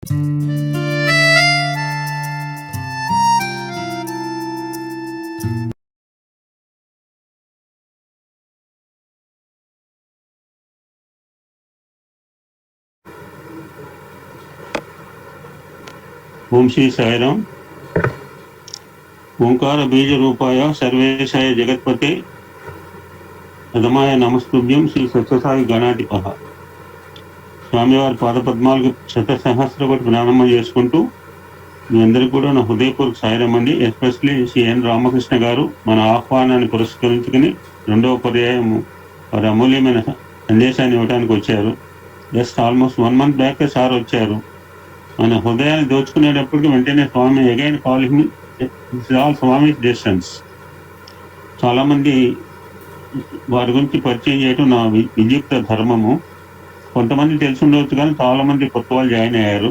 ఓం శ్రీ సాయిరాం. ఓంకార బీజ రూపాయ సర్వేశాయ జగత్పతే అదమాయ నమస్తుభ్యం శ్రీ సత్యసాయి గణాధిప. స్వామివారి పాదపద్మాలకు శతసహస్రకోటి ప్రణామం చేసుకుంటూ మీ అందరికీ కూడా నా హృదయపూర్వక సాయిరాం అండి. ఎస్పెషలీ శ్రీ ఎన్ రామకృష్ణ గారు మన ఆహ్వానాన్ని పురస్కరించుకుని రెండవ పర్యాయం వారి అమూల్యమైన సందేశాన్ని ఇవ్వడానికి వచ్చారు. Just almost 1 month back sir వచ్చారు. మన హృదయాన్ని దోచుకునేటప్పటికి వెంటనే స్వామి అగైన్ కాలింగ్ ఆల్ స్వామి డిస్టెన్స్. చాలా మంది వారి గురించి పరిచయం చేయడం నా విద్యుక్త ధర్మము. కొంతమంది తెలిసి ఉండవచ్చు కానీ చాలా మంది కొత్త వాళ్ళు జాయిన్ అయ్యారు.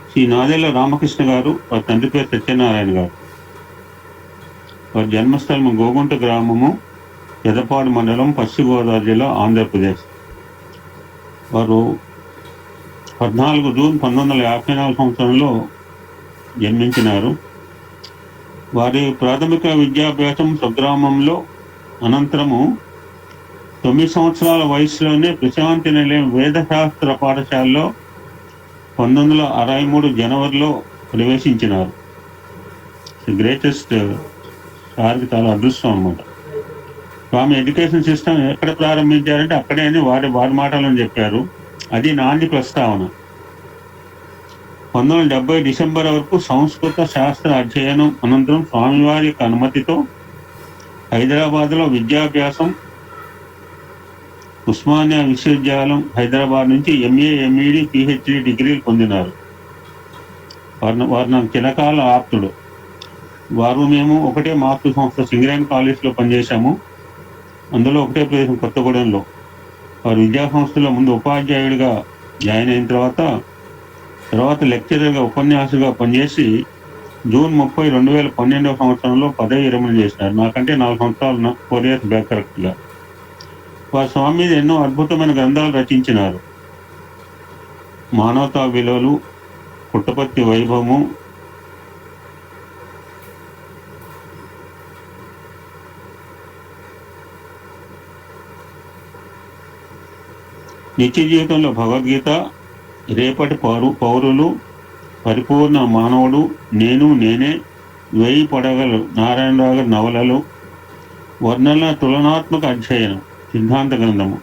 శ్రీ నాదేళ్ల రామకృష్ణ గారు, వారి తండ్రి పేరు సత్యనారాయణ గారు. వారి జన్మస్థలం గోగుంట గ్రామము, పెదపాడు మండలం, పశ్చిమ గోదావరి జిల్లా, ఆంధ్రప్రదేశ్. వారు 14 జూన్ 1954 సంవత్సరంలో జన్మించినారు. వారి ప్రాథమిక విద్యాభ్యాసం స్వగ్రామంలో, అనంతరము 9 సంవత్సరాల వయసులోనే ప్రశాంతి నిలయం వేదశాస్త్ర పాఠశాలలో 1963 జనవరిలో ప్రవేశించినారు. గ్రేటెస్ట్ సార్కి చాలా అదృష్టం అనమాట. స్వామి ఎడ్యుకేషన్ సిస్టమ్ ఎక్కడ ప్రారంభించారంటే అక్కడే అని వారి మాటలను చెప్పారు. అది నాంది ప్రస్తావన. 1970 డిసెంబర్ వరకు సంస్కృత శాస్త్ర అధ్యయనం అనంతరం స్వామివారి యొక్క అనుమతితో హైదరాబాద్లో విద్యాభ్యాసం, ఉస్మానియా విశ్వవిద్యాలయం హైదరాబాద్ నుంచి ఎంఏ, ఎంఈడి, పిహెచ్డి డిగ్రీలు పొందినారు. వారు నాకు చిరకాల ఆప్తుడు. మేము ఒకటే మాతృ సంస్థ సింగరేణి కాలేజ్లో పనిచేశాము. అందులో ఒకటే ప్రదేశం కొత్తగూడెంలో. వారు విద్యా సంస్థలో ముందు ఉపాధ్యాయుడిగా జాయిన్ అయిన తర్వాత లెక్చరర్గా, ఉపన్యాసకుగా పనిచేసి జూన్ 30, 2012 సంవత్సరంలో పదవి విరమణ చేసినారు. నాకంటే 4 సంవత్సరాలు 4 years బ్యాక్ కరెక్ట్గా. వారు స్వామి మీద ఎన్నో అద్భుతమైన గ్రంథాలు రచించినారు. మానవతా విలువలు, పుట్టపర్తి వైభవము, నిత్య జీవితంలో భగవద్గీత, రేపటి పౌరులు, పరిపూర్ణ మానవుడు, నేను నేనే, 1000 పడగలు, నారాయణరావు గారి నవలలు, వర్ణన తులనాత్మక అధ్యయనం, సిద్ధాంత గ్రంథము,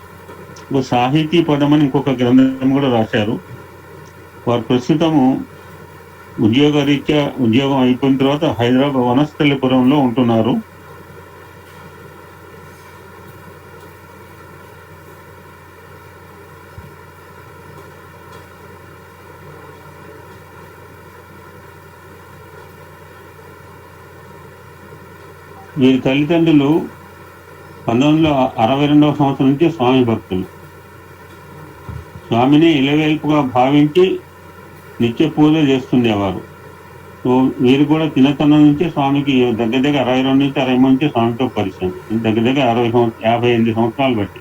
ఒక సాహితీ పదమని ఇంకొక గ్రంథం కూడా రాశారు. వారు ప్రస్తుతము ఉద్యోగం అయిపోయిన తర్వాత హైదరాబాద్ వనస్థలిపురంలో ఉంటున్నారు. వీరి తల్లిదండ్రులు 1962 సంవత్సరం నుంచి స్వామి భక్తులు. స్వామిని ఇలవేల్పుగా భావించి నిత్య పూజ చేస్తుండేవారు. సో వీరు కూడా చిన్నతనం నుంచి స్వామికి దగ్గర 22 నుంచి 63 నుంచి స్వామితో పరిచయం. దగ్గర 58 సంవత్సరాలు బట్టి.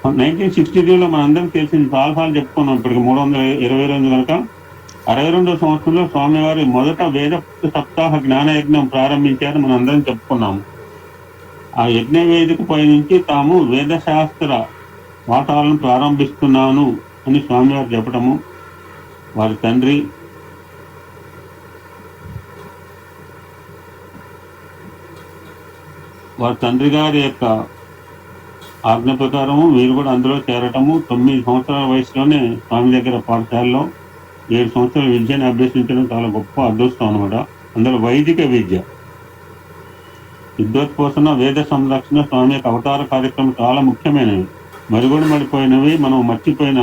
1962లో మనందరం తెలిసింది, చాలాసార్లు చెప్పుకున్నాం. ఇప్పటికి 322 కనుక 62వ సంవత్సరంలో స్వామివారి మొదట వేద సప్తాహ జ్ఞానయజ్ఞం ప్రారంభించారు. మనందరం చెప్పుకున్నాము. ఆ యజ్ఞ వేదిక పై నుంచి తాము వేదశాస్త్ర పాఠాలను ప్రారంభిస్తున్నాను అని స్వామివారు చెప్పడము, వారి తండ్రి గారి యొక్క ఆజ్ఞ ప్రకారము వీరు కూడా అందులో చేరటము, 9 సంవత్సరాల వయసులోనే స్వామి దగ్గర పాఠశాలలో 7 సంవత్సరాల విద్యను అభ్యసించడం చాలా గొప్ప అదృష్టం అనమాట. అందులో వైదిక విద్య, విద్వత్పోషణ, వేద సంరక్షణ, స్వామి యొక్క అవతార కార్యక్రమం చాలా ముఖ్యమైనవి. మడిపోయినవి, మనం మర్చిపోయిన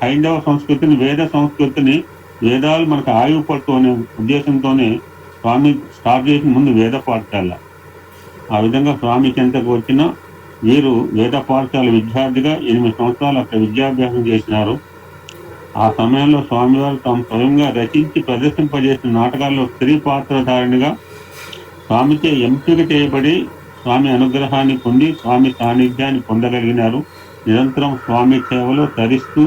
హైందవ సంస్కృతిని, వేద సంస్కృతిని, వేదాలు మనకు ఆయువు పట్టు అనే ఉద్దేశంతోనే స్వామి స్టార్ట్ చేసిన ముందు వేద పాఠశాల. ఆ విధంగా స్వామి చెంతకు వచ్చిన వీరు వేద పాఠశాల విద్యార్థిగా 8 సంవత్సరాలు అక్కడ విద్యాభ్యాసం చేసినారు. ఆ సమయంలో స్వామివారు తాము స్వయంగా రచించి ప్రదర్శింపజేసిన నాటకాల్లో స్త్రీ పాత్రధారిణిగా స్వామిచే ఎంపిక చేయబడి స్వామి అనుగ్రహాన్ని పొంది స్వామి సాన్నిధ్యాన్ని పొందగలిగినారు. నిరంతరం స్వామి సేవలో తరిస్తూ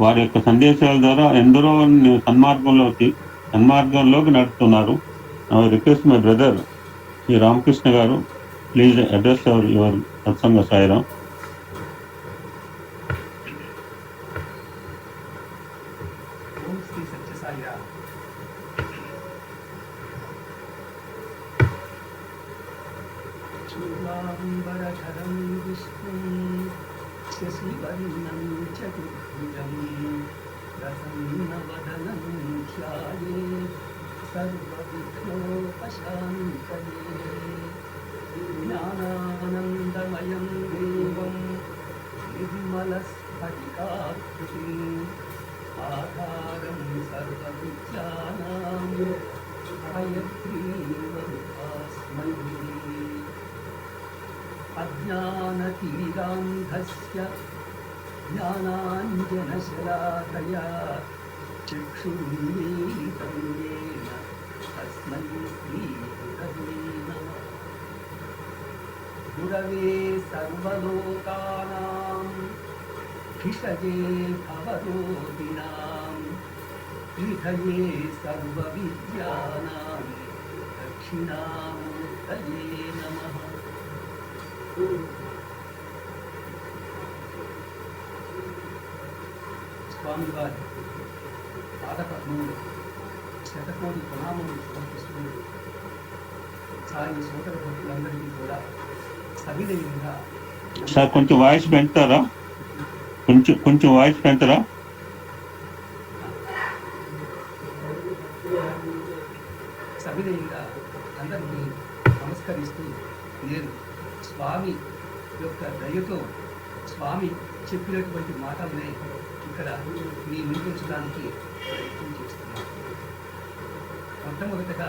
వారి యొక్క సందేశాల ద్వారా ఎందరో సన్మార్గంలోకి నడుపుతున్నారు. Request my brother Shri Ramakrishna గారు, ప్లీజ్ అడ్రస్ యువర్ సత్సంగ సాయిరాం. శుక్లాంబరధరం విష్ణుం శశివర్ణం చతుర్భుజం ప్రసన్నవదనం ధ్యాయేత్ సర్వవిఘ్నోపశాంతయే. జ్ఞానానందమయం దేవం నిర్మలస్ఫటికాకృతిం ఆధారం సర్వవిద్యానాం హయగ్రీవముపాస్మహే. అజ్ఞానతిమిరాంధస్య జ్ఞానాంజనశలాకయా చక్షురున్మీలితం యేన తస్మై శ్రీగురవే నమః. గురవే సర్వలోకానాం భిషజే భవరోగిణాం నిధయే సర్వవిద్యానాం దక్షిణామూర్తయే నమః. స్వామివారి పాదపద్మములు శతకోటి ప్రణామములు సమర్పిస్తుంది. సాయి సోదర భక్తులందరికీ కూడా సవినయంగా సార్ కొంచెం వాయిస్ పెంచుతారా? కొంచెం వాయిస్ పెంచరా? సవినయంగా అందరికీ నమస్కరిస్తూ నేను స్వామి యొక్క దయతో స్వామి చెప్పినటువంటి మాటలనే ఇక్కడ మీ ముందుంచడానికి ప్రయత్నం చేస్తున్నాను. మొట్టమొదటగా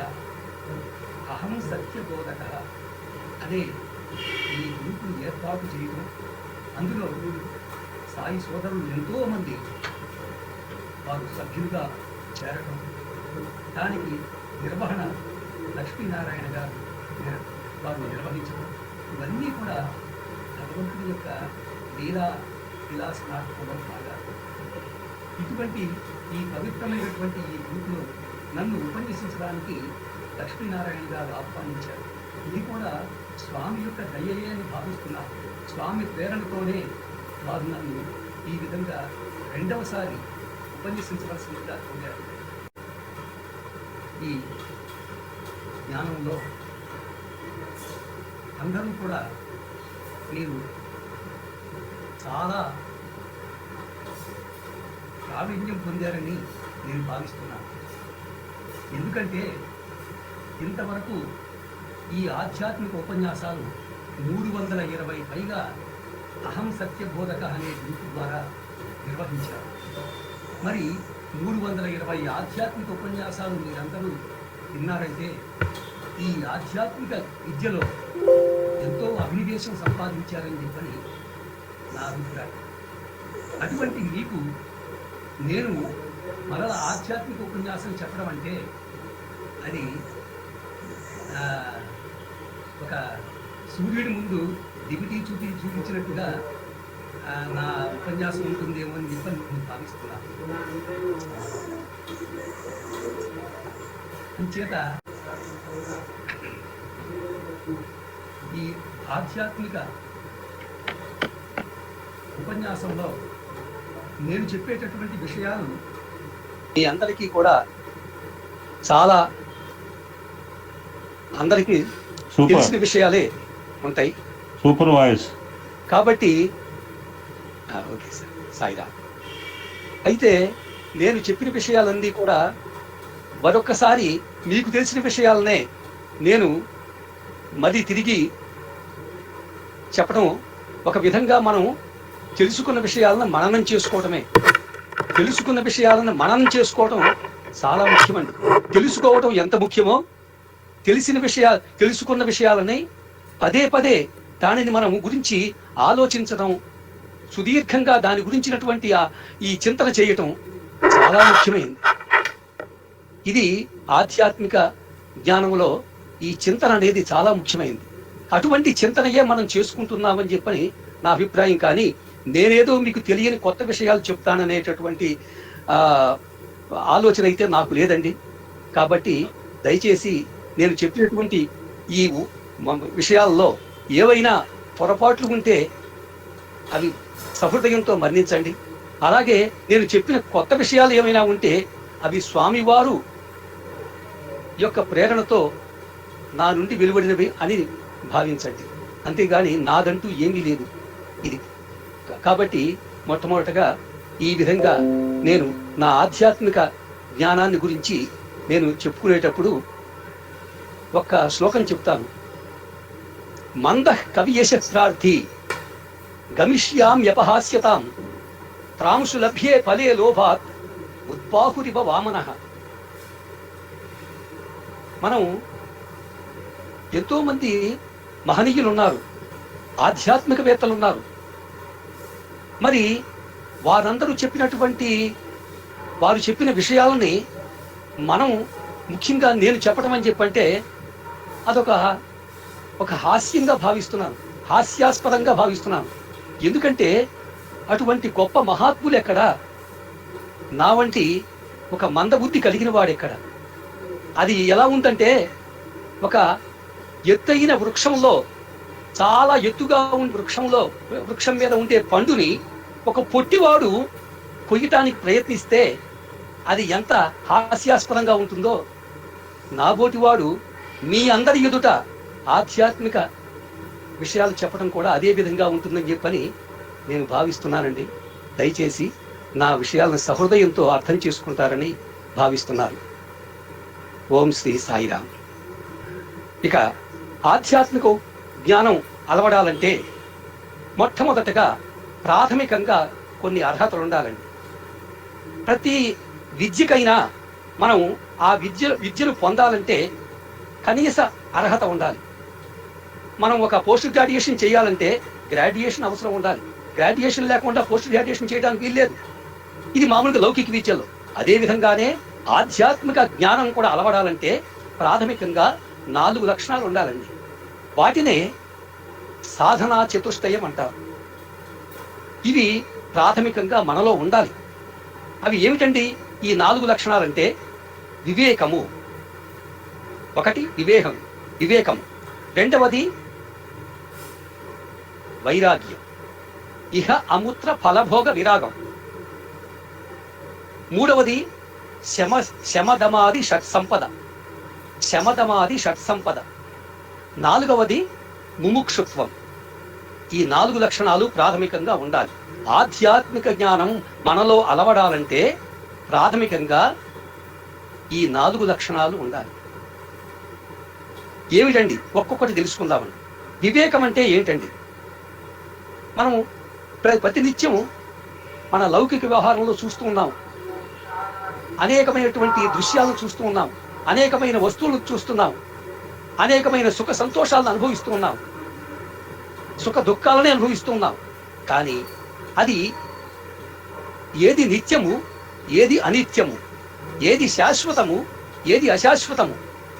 అహం సత్యబోధక అనే ఈ గ్రూపును ఏర్పాటు చేయడం, అందులో సాయి సోదరులు ఎంతోమంది వారు సభ్యులుగా చేరడం, దానికి నిర్వహణ లక్ష్మీనారాయణ గారు వారు నిర్వహించడం, ఇవన్నీ కూడా భగవంతుని యొక్క విలాసనాటకంలో భాగాలు. ఇటువంటి ఈ పవిత్రమైనటువంటి ఈ గ్రూపులో నన్ను ఉపన్యసించడానికి లక్ష్మీనారాయణ గారు ఆహ్వానించారు. ఇది కూడా స్వామి యొక్క దయయే అని భావిస్తున్నారు. స్వామి ప్రేరణతోనే వారు నన్ను ఈ విధంగా రెండవసారి ఉపన్యసించవలసిందిగా కోరారు. ఈ జ్ఞానంలో అందరూ కూడా మీరు చాలా ప్రావీణ్యం పొందారని నేను భావిస్తున్నాను. ఎందుకంటే ఇంతవరకు ఈ ఆధ్యాత్మిక ఉపన్యాసాలు 320 పైగా అహం సత్యబోధక అనే గ్రూపు ద్వారా నిర్వహించారు. మరి 320 ఆధ్యాత్మిక ఉపన్యాసాలు మీరందరూ విన్నారంటే ఈ ఆధ్యాత్మిక విద్యలో ఎంతో అభినివేశం సంపాదించారని చెప్పని నా అభిప్రాయం. అటువంటి మీకు నేను మరల ఆధ్యాత్మిక ఉపన్యాసం చెప్పడం అంటే అది ఒక సూర్యుడి ముందు దివిటీ చూపించినట్టుగా నా ఉపన్యాసం ఉంటుందేమో అని చెప్పని నేను భావిస్తున్నాను. అంచేత ఈ ఆధ్యాత్మిక ఉపన్యాసంలో నేను చెప్పేటటువంటి విషయాలు మీ అందరికీ కూడా చాలా అందరికీ తెలిసిన విషయాలే ఉంటాయి. Super voice. కాబట్టి ఓకే సార్, సాయిరామ్. అయితే నేను చెప్పిన విషయాలన్నీ కూడా మరొక్కసారి మీకు తెలిసిన విషయాలనే నేను మరి తిరిగి చెప్పడం ఒక విధంగా మనం తెలుసుకున్న విషయాలను మననం చేసుకోవటమే. తెలుసుకున్న విషయాలను మననం చేసుకోవటం చాలా ముఖ్యమండి. తెలుసుకోవటం ఎంత ముఖ్యమో తెలుసుకున్న విషయాలని పదే పదే దానిని మనం గురించి ఆలోచించడం, సుదీర్ఘంగా దాని గురించినటువంటి ఈ చింతన చేయటం చాలా ముఖ్యమైనది. ఇది ఆధ్యాత్మిక జ్ఞానంలో ఈ చింతన అనేది చాలా ముఖ్యమైనది. అటువంటి చింతనయే మనం చేసుకుంటున్నామని చెప్పని నా అభిప్రాయం. కానీ నేనేదో మీకు తెలియని కొత్త విషయాలు చెప్తాననేటటువంటి ఆ ఆలోచన అయితే నాకు లేదండి. కాబట్టి దయచేసి నేను చెప్పినటువంటి ఈ విషయాల్లో ఏవైనా పొరపాట్లు ఉంటే అవి సహృదయంతో మన్నించండి. అలాగే నేను చెప్పిన కొత్త విషయాలు ఏమైనా ఉంటే అవి స్వామివారు యొక్క ప్రేరణతో నా నుండి వెలువడినవి అని భావించండి. అంతేగాని నాదంటూ ఏమీ లేదు ఇది. కాబట్టి మొట్టమొదటగా ఈ విధంగా నేను నా ఆధ్యాత్మిక జ్ఞానాన్ని గురించి నేను చెప్పుకునేటప్పుడు ఒక్క శ్లోకం చెప్తాను. మందః కవియశస్త్రార్థి గమిష్యామ్యపహాస్యతాం త్రాంశు లభ్యే ఫలే లోభాత్ ఉద్బాహురివ వామనః. మనం ఎంతో మంది మహనీయులు ఉన్నారు, ఆధ్యాత్మికవేత్తలు ఉన్నారు. మరి వారందరూ చెప్పినటువంటి వారు చెప్పిన విషయాలని మనం ముఖ్యంగా నేను చెప్పడం అని చెప్పంటే ఒక హాస్యంగా భావిస్తున్నాను, హాస్యాస్పదంగా భావిస్తున్నాను. ఎందుకంటే అటువంటి గొప్ప మహాత్ములు ఎక్కడ, నా వంటి ఒక మందబుద్ధి కలిగిన వాడెక్కడ? అది ఎలా ఉందంటే ఒక ఎత్తైన వృక్షంలో, చాలా ఎత్తుగా ఉన్న వృక్షం మీద ఉండే పండుని ఒక పొట్టివాడు కొయ్యటానికి ప్రయత్నిస్తే అది ఎంత హాస్యాస్పదంగా ఉంటుందో, నాబోటివాడు మీ అందరి ఎదుట ఆధ్యాత్మిక విషయాలు చెప్పడం కూడా అదే విధంగా ఉంటుందని చెప్పని నేను భావిస్తున్నానండి. దయచేసి నా విషయాలను సహృదయంతో అర్థం చేసుకుంటారని భావిస్తున్నాను. ఓం శ్రీ సాయిరామ్. ఇక ఆధ్యాత్మిక జ్ఞానం అలవడాలంటే మొట్టమొదటగా ప్రాథమికంగా కొన్ని అర్హతలు ఉండాలండి. ప్రతి విద్యకైనా మనం ఆ విద్యను పొందాలంటే కనీస అర్హత ఉండాలి. మనం ఒక పోస్ట్ గ్రాడ్యుయేషన్ చేయాలంటే గ్రాడ్యుయేషన్ అవసరం ఉండాలి. గ్రాడ్యుయేషన్ లేకుండా పోస్ట్ గ్రాడ్యుయేషన్ చేయడానికి వీల్లేదు. ఇది మామూలుగా లౌకిక విద్యలో. అదే విధంగానే ఆధ్యాత్మిక జ్ఞానం కూడా అలవడాలంటే ప్రాథమికంగా 4 లక్షణాలు ఉండాలండి. వాటినే సాధనా చతుష్టయం అంటారు. ఇవి ప్రాథమికంగా మనలో ఉండాలి. అవి ఏమిటండి ఈ 4 లక్షణాలంటే? వివేకము, ఒకటి వివేకము. రెండవది వైరాగ్యం, ఇహ అముత్ర ఫలభోగ విరాగం. మూడవది శమదమాది షట్సంపద. నాలుగవది ముముక్షుత్వం. ఈ 4 లక్షణాలు ప్రాథమికంగా ఉండాలి. ఆధ్యాత్మిక జ్ఞానం మనలో అలవడాలంటే ప్రాథమికంగా ఈ 4 లక్షణాలు ఉండాలి. ఏమిటండి? ఒక్కొక్కటి తెలుసుకుందామండి. వివేకం అంటే ఏంటండి? మనం ప్రతినిత్యం మన లౌకిక వ్యవహారంలో చూస్తూ ఉన్నాం, అనేకమైనటువంటి దృశ్యాలను చూస్తూ ఉన్నాం, అనేకమైన వస్తువులను చూస్తున్నాం, అనేకమైన సుఖ సంతోషాలను అనుభవిస్తూ ఉన్నాం, సుఖ దుఃఖాలనే అనుభవిస్తూ ఉన్నాం. కానీ అది ఏది నిత్యము, ఏది అనిత్యము, ఏది శాశ్వతము, ఏది అశాశ్వతము,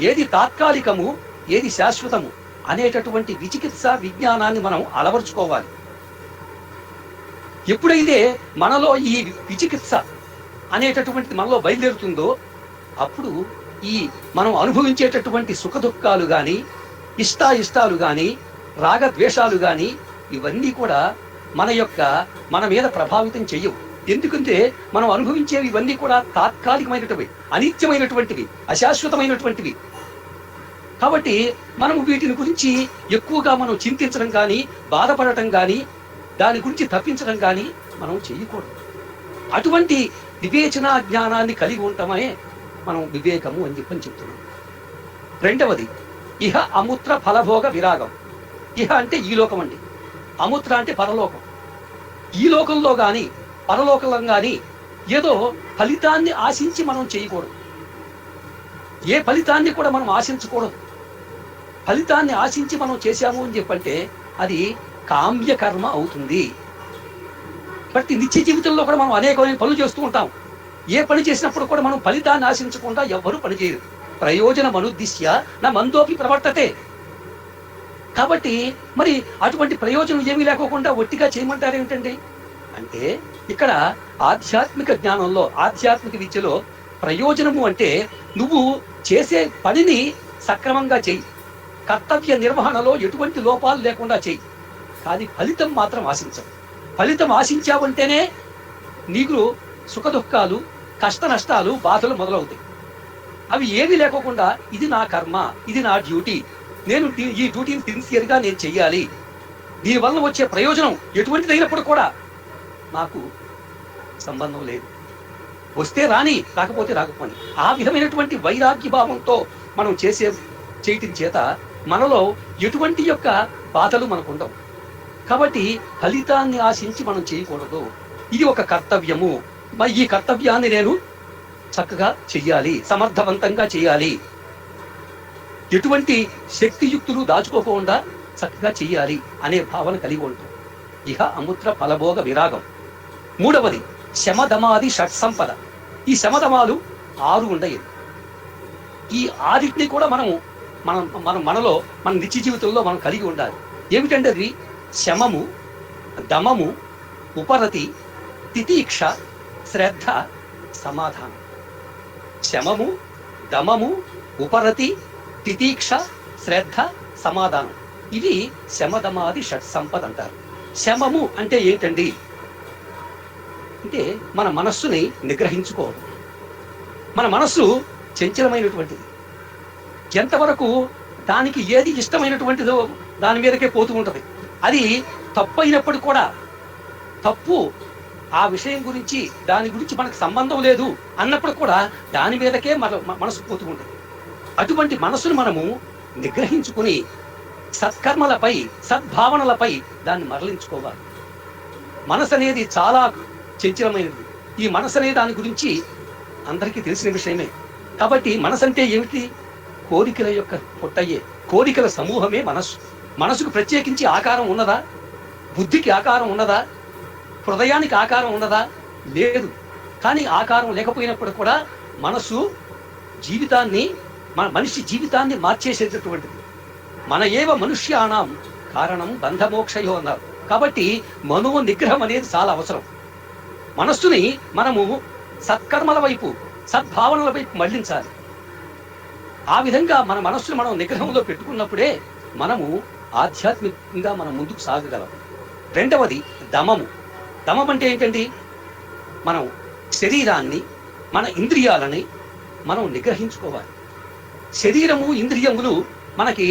ఏది తాత్కాలికము, ఏది శాశ్వతము అనేటటువంటి విచికిత్స విజ్ఞానాన్ని మనం అలవరుచుకోవాలి. ఎప్పుడైతే మనలో ఈ విచికిత్స అనేటటువంటిది మనలో బయలుదేరుతుందో అప్పుడు ఈ మనం అనుభవించేటటువంటి సుఖ దుఃఖాలు కానీ, ఇష్టాయిష్టాలు కానీ, రాగద్వేషాలు కానీ ఇవన్నీ కూడా మన మీద ప్రభావితం చెయ్యవు. ఎందుకంటే మనం అనుభవించేవి ఇవన్నీ కూడా తాత్కాలికమైనటువంటివి, అనిత్యమైనటువంటివి, అశాశ్వతమైనటువంటివి. కాబట్టి మనం వీటిని గురించి ఎక్కువగా మనం చింతించడం కానీ, బాధపడటం కానీ, దాని గురించి తప్పించడం కానీ మనం చెయ్యకూడదు. అటువంటి వివేచనా జ్ఞానాన్ని కలిగి ఉండటమే మనం వివేకము అని చెప్తున్నాం. రెండవది ఇహ అముత్ర ఫలభోగ విరాగం. ఇహ అంటే ఈ లోకం అండి, అముత్ర అంటే పరలోకం. ఈ లోకంలో కానీ పరలోకంలో కానీ ఏదో ఫలితాన్ని ఆశించి మనం చేయకూడదు. ఏ ఫలితాన్ని కూడా మనం ఆశించకూడదు. ఫలితాన్ని ఆశించి మనం చేశాము అని చెప్పంటే అది కామ్యకర్మ అవుతుంది. ప్రతి నిత్య జీవితంలో కూడా మనం అనేకమైన పనులు చేస్తూ ఉంటాం. ఏ పని చేసినప్పుడు కూడా మనం ఫలితాన్ని ఆశించకుండా ఎవ్వరూ పనిచేయరు. ప్రయోజనం అనుద్దిశ్య నా మందోపి ప్రవర్తతే. కాబట్టి మరి అటువంటి ప్రయోజనం ఏమీ లేకోకుండా ఒట్టిగా చేయమంటారు ఏమిటండి అంటే, ఇక్కడ ఆధ్యాత్మిక జ్ఞానంలో, ఆధ్యాత్మిక విద్యలో ప్రయోజనము అంటే నువ్వు చేసే పనిని సక్రమంగా చెయ్యి, కర్తవ్య నిర్వహణలో ఎటువంటి లోపాలు లేకుండా చెయ్యి, కానీ ఫలితం మాత్రం ఆశించవు. ఫలితం ఆశించావంటేనే నీకు సుఖ దుఃఖాలు, కష్ట నష్టాలు, బాధలు మొదలవుతాయి. అవి ఏమీ లేకోకుండా ఇది నా కర్మ, ఇది నా డ్యూటీ, నేను ఈ డ్యూటీని సిన్సియర్గా నేను చెయ్యాలి, దీనివల్ల వచ్చే ప్రయోజనం ఎటువంటిదైనప్పుడు కూడా నాకు సంబంధం లేదు, వస్తే రాని, రాకపోతే రాకపోని, ఆ విధమైనటువంటి వైరాగ్య భావంతో మనం చేయటం చేత మనలో ఎటువంటి యొక్క బాధలు మనకు ఉండవు. కాబట్టి ఫలితాన్ని ఆశించి మనం చేయకూడదు. ఇది ఒక కర్తవ్యము. మరి ఈ కర్తవ్యాన్ని నేను చక్కగా చెయ్యాలి, సమర్థవంతంగా చేయాలి, ఎటువంటి శక్తియుక్తులు దాచుకోకుండా చక్కగా చెయ్యాలి అనే భావన కలిగి ఉంటాం. ఇహ అముత్ర ఫలభోగ విరాగం. మూడవది శమధమాది షట్సంపద. ఈ శమధమాలు 6 ఉండయి. ఈ 6టిని కూడా మనలో మన నిత్య జీవితంలో మనం కలిగి ఉండాలి. ఏమిటంటే అది శమము, దమము, ఉపరతి, తితీక్ష, శ్రద్ధ, సమాధానం. శమము, దమము, ఉపరతి, తితీక్ష, శ్రద్ధ, సమాధానం. ఇవి శమధమాది షట్సంపద అంటారు. శమము అంటే ఏంటండి అంటే మన మనస్సుని నిగ్రహించుకోవడం. మన మనస్సు చంచలమైనటువంటిది. ఎంతవరకు దానికి ఏది ఇష్టమైనటువంటిదో దాని మీదకే పోతూ ఉంటది. అది తప్పు అయినప్పుడు కూడా, తప్పు ఆ విషయం గురించి, దాని గురించి మనకు సంబంధం లేదు అన్నప్పుడు కూడా దాని మీదకే మనసు పోతూ ఉంటుంది. అటువంటి మనసును మనము నిగ్రహించుకుని సత్కర్మలపై, సద్భావనలపై దాన్ని మరలించుకోవాలి. మనసు అనేది చాలా చంచలమైనది. ఈ మనసు అనే దాని గురించి అందరికీ తెలిసిన విషయమే. కాబట్టి మనసు అంటే ఏమిటి? కోరికల యొక్క పుట్టయ్యే కోరికల సమూహమే మనస్సు. మనసుకు ప్రత్యేకించి ఆకారం ఉన్నదా? బుద్ధికి ఆకారం ఉన్నదా? హృదయానికి ఆకారం ఉన్నదా? లేదు. కానీ ఆకారం లేకపోయినప్పుడు కూడా మనసు జీవితాన్ని, మనిషి జీవితాన్ని మార్చేసేటటువంటిది. మన ఏవ మనుష్యానాం కారణం బంధమోక్షయో అన్నారు. కాబట్టి మనో నిగ్రహం అనేది చాలా అవసరం. మనస్సుని మనము సత్కర్మల వైపు, సద్భావనల వైపు మళ్లించాలి. ఆ విధంగా మన మనస్సును మనం నిగ్రహంలో పెట్టుకున్నప్పుడే మనము ఆధ్యాత్మికంగా మనం ముందుకు సాగగలం. రెండవది దమము. దమం అంటే ఏంటండి? మనం శరీరాన్ని, మన ఇంద్రియాలని మనం నిగ్రహించుకోవాలి. శరీరము, ఇంద్రియములు మనకి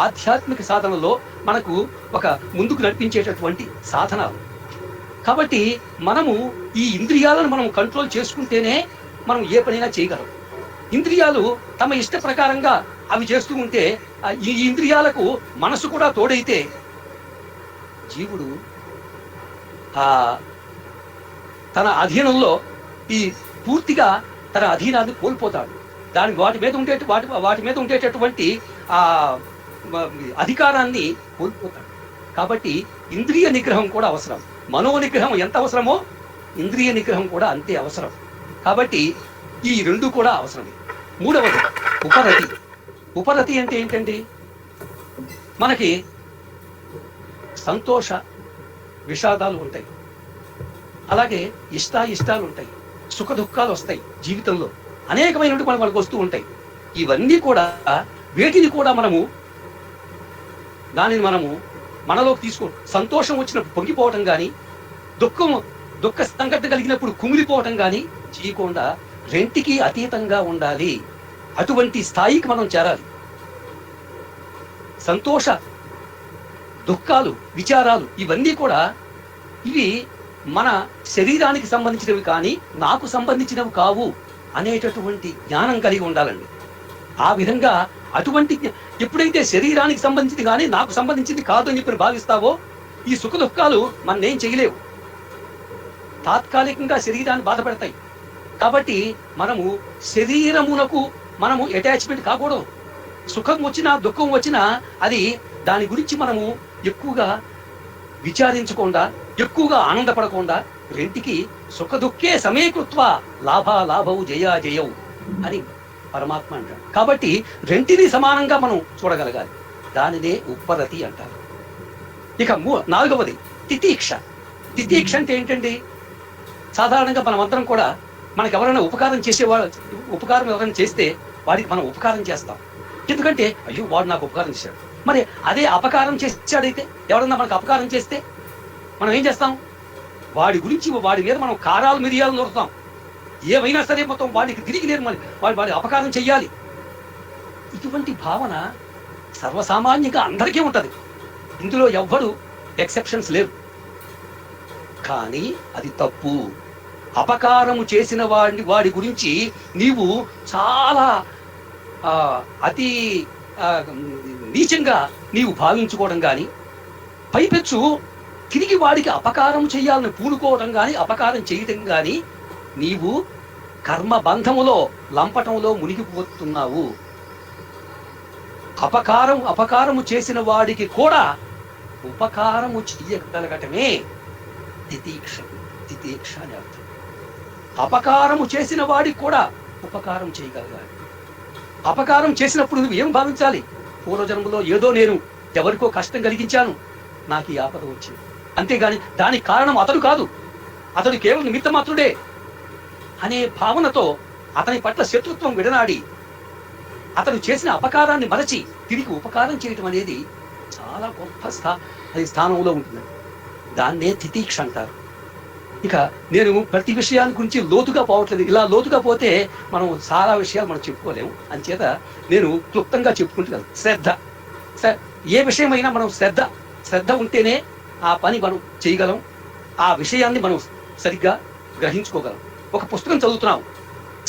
ఆధ్యాత్మిక సాధనలో మనకు ఒక ముందుకు నడిపించేటటువంటి సాధనాలు. కాబట్టి మనము ఈ ఇంద్రియాలను మనం కంట్రోల్ చేసుకుంటేనే మనం ఏ పనైనా చేయగలం. ఇంద్రియాలు తమ ఇష్ట ప్రకారంగా అవి చేస్తూ ఉంటే, ఈ ఇంద్రియాలకు మనసు కూడా తోడైతే జీవుడు తన అధీనంలో ఈ పూర్తిగా తన అధీనాన్ని కోల్పోతాడు. వాటి మీద ఉండేటటువంటి అధికారాన్ని కోల్పోతాడు. కాబట్టి ఇంద్రియ నిగ్రహం కూడా అవసరం. మనో నిగ్రహం ఎంత అవసరమో ఇంద్రియ నిగ్రహం కూడా అంతే అవసరం. కాబట్టి ఈ రెండు కూడా అవసరమే. మూడవది ఉపరతి. ఉపరతి అంటే ఏంటండి? మనకి సంతోష విషాదాలు ఉంటాయి, అలాగే ఇష్టాలు ఉంటాయి, సుఖ దుఃఖాలు వస్తాయి. జీవితంలో అనేకమైనటువంటి మనకు వస్తూ ఉంటాయి. ఇవన్నీ కూడా, వేటిని కూడా దానిని మనము మనలోకి తీసుకో. సంతోషం వచ్చినప్పుడు పొంగిపోవటం కానీ, దుఃఖ సంఘటన కలిగినప్పుడు కుమిలిపోవటం కానీ చేయకుండా రెంటికి అతీతంగా ఉండాలి. అటువంటి స్థాయికి మనం చేరాలి. సంతోష దుఃఖాలు, విచారాలు ఇవన్నీ కూడా ఇవి మన శరీరానికి సంబంధించినవి కానీ నాకు సంబంధించినవి కావు అనేటటువంటి జ్ఞానం కలిగి ఉండాలండి. ఆ విధంగా అటువంటి ఎప్పుడైతే శరీరానికి సంబంధించింది కానీ నాకు సంబంధించింది కాదు అని చెప్పి భావిస్తావో, ఈ సుఖ దుఃఖాలు మననేం చేయలేవు. తాత్కాలికంగా శరీరాన్ని బాధపడతాయి. కాబట్టి మనము శరీరమునకు అటాచ్మెంట్ కాకూడదు. సుఖం వచ్చినా దుఃఖం వచ్చినా అది దాని గురించి మనము ఎక్కువగా విచారించకుండా, ఎక్కువగా ఆనందపడకుండా రెంటికి సుఖ దుఃఖే సమీకృత్వ లాభవు జయవు అని పరమాత్మ అంటాడు. కాబట్టి రెంటిని సమానంగా మనం చూడగలగాలి. దానినే ఉప్పరతి అంటారు. ఇక నాలుగవది తితీక్ష. తితీక్ష అంటే ఏంటండి? సాధారణంగా మనమందరం కూడా మనకు ఎవరైనా ఉపకారం ఎవరైనా చేస్తే వాడికి మనం ఉపకారం చేస్తాం. ఎందుకంటే అయ్యో వాడు నాకు ఉపకారం చేశాడు. మరి అదే అపకారం చేశాడైతే, ఎవరన్నా మనకు అపకారం చేస్తే మనం ఏం చేస్తాం? వాడి మీద మనం కారాలు మిరియాలు నూరుతాం. ఏమైనా సరే మొత్తం వాడికి తిరిగి నేను వాడి అపకారం చెయ్యాలి. ఇటువంటి భావన సర్వసామాన్యంగా అందరికీ ఉంటది. ఇందులో ఎవ్వరు ఎక్సెప్షన్స్ లేవు. కానీ అది తప్పు. అపకారము చేసిన వాడి గురించి నీవు చాలా అతి నీచంగా నీవు భావించుకోవడం కానీ, పైపెచ్చు తిరిగి వాడికి అపకారం చేయాలని పూనుకోవడం కానీ, అపకారం చేయటం కానీ, నీవు కర్మబంధములో లంపటంలో మునిగిపోతున్నావు. అపకారము చేసిన వాడికి కూడా ఉపకారము చెయ్యగలగటమే తితీక్ష అని అర్థం. అపకారము చేసిన వాడికి కూడా ఉపకారం చేయగలగాలి. అపకారం చేసినప్పుడు నువ్వు ఏం భావించాలి? పూర్వజన్మలో ఏదో నేను ఎవరికో కష్టం కలిగించాను, నాకు ఈ ఆపద వచ్చింది. అంతేగాని దానికి కారణం అతడు కాదు, అతడు కేవలం నిమిత్త మాత్రుడే అనే భావనతో అతని పట్ల శత్రుత్వం విడనాడి అతడు చేసిన అపకారాన్ని మరచి తిరిగి ఉపకారం చేయటం అనేది చాలా గొప్ప స్థానంలో ఉంటుంది. దాన్నే తితీక్ష అంటారు. ఇక నేను ప్రతి విషయాన్ని గురించి లోతుగా పోవట్లేదు. ఇలా లోతుగా పోతే మనం చాలా విషయాలు మనం చెప్పుకోలేము. అంచేత నేను క్లుప్తంగా చెప్పుకుంటున్నాను. శ్రద్ధ. ఏ విషయమైనా మనం శ్రద్ధ ఉంటేనే ఆ పని మనం చేయగలం, ఆ విషయాన్ని మనం సరిగ్గా గ్రహించుకోగలం. ఒక పుస్తకం చదువుతున్నాం,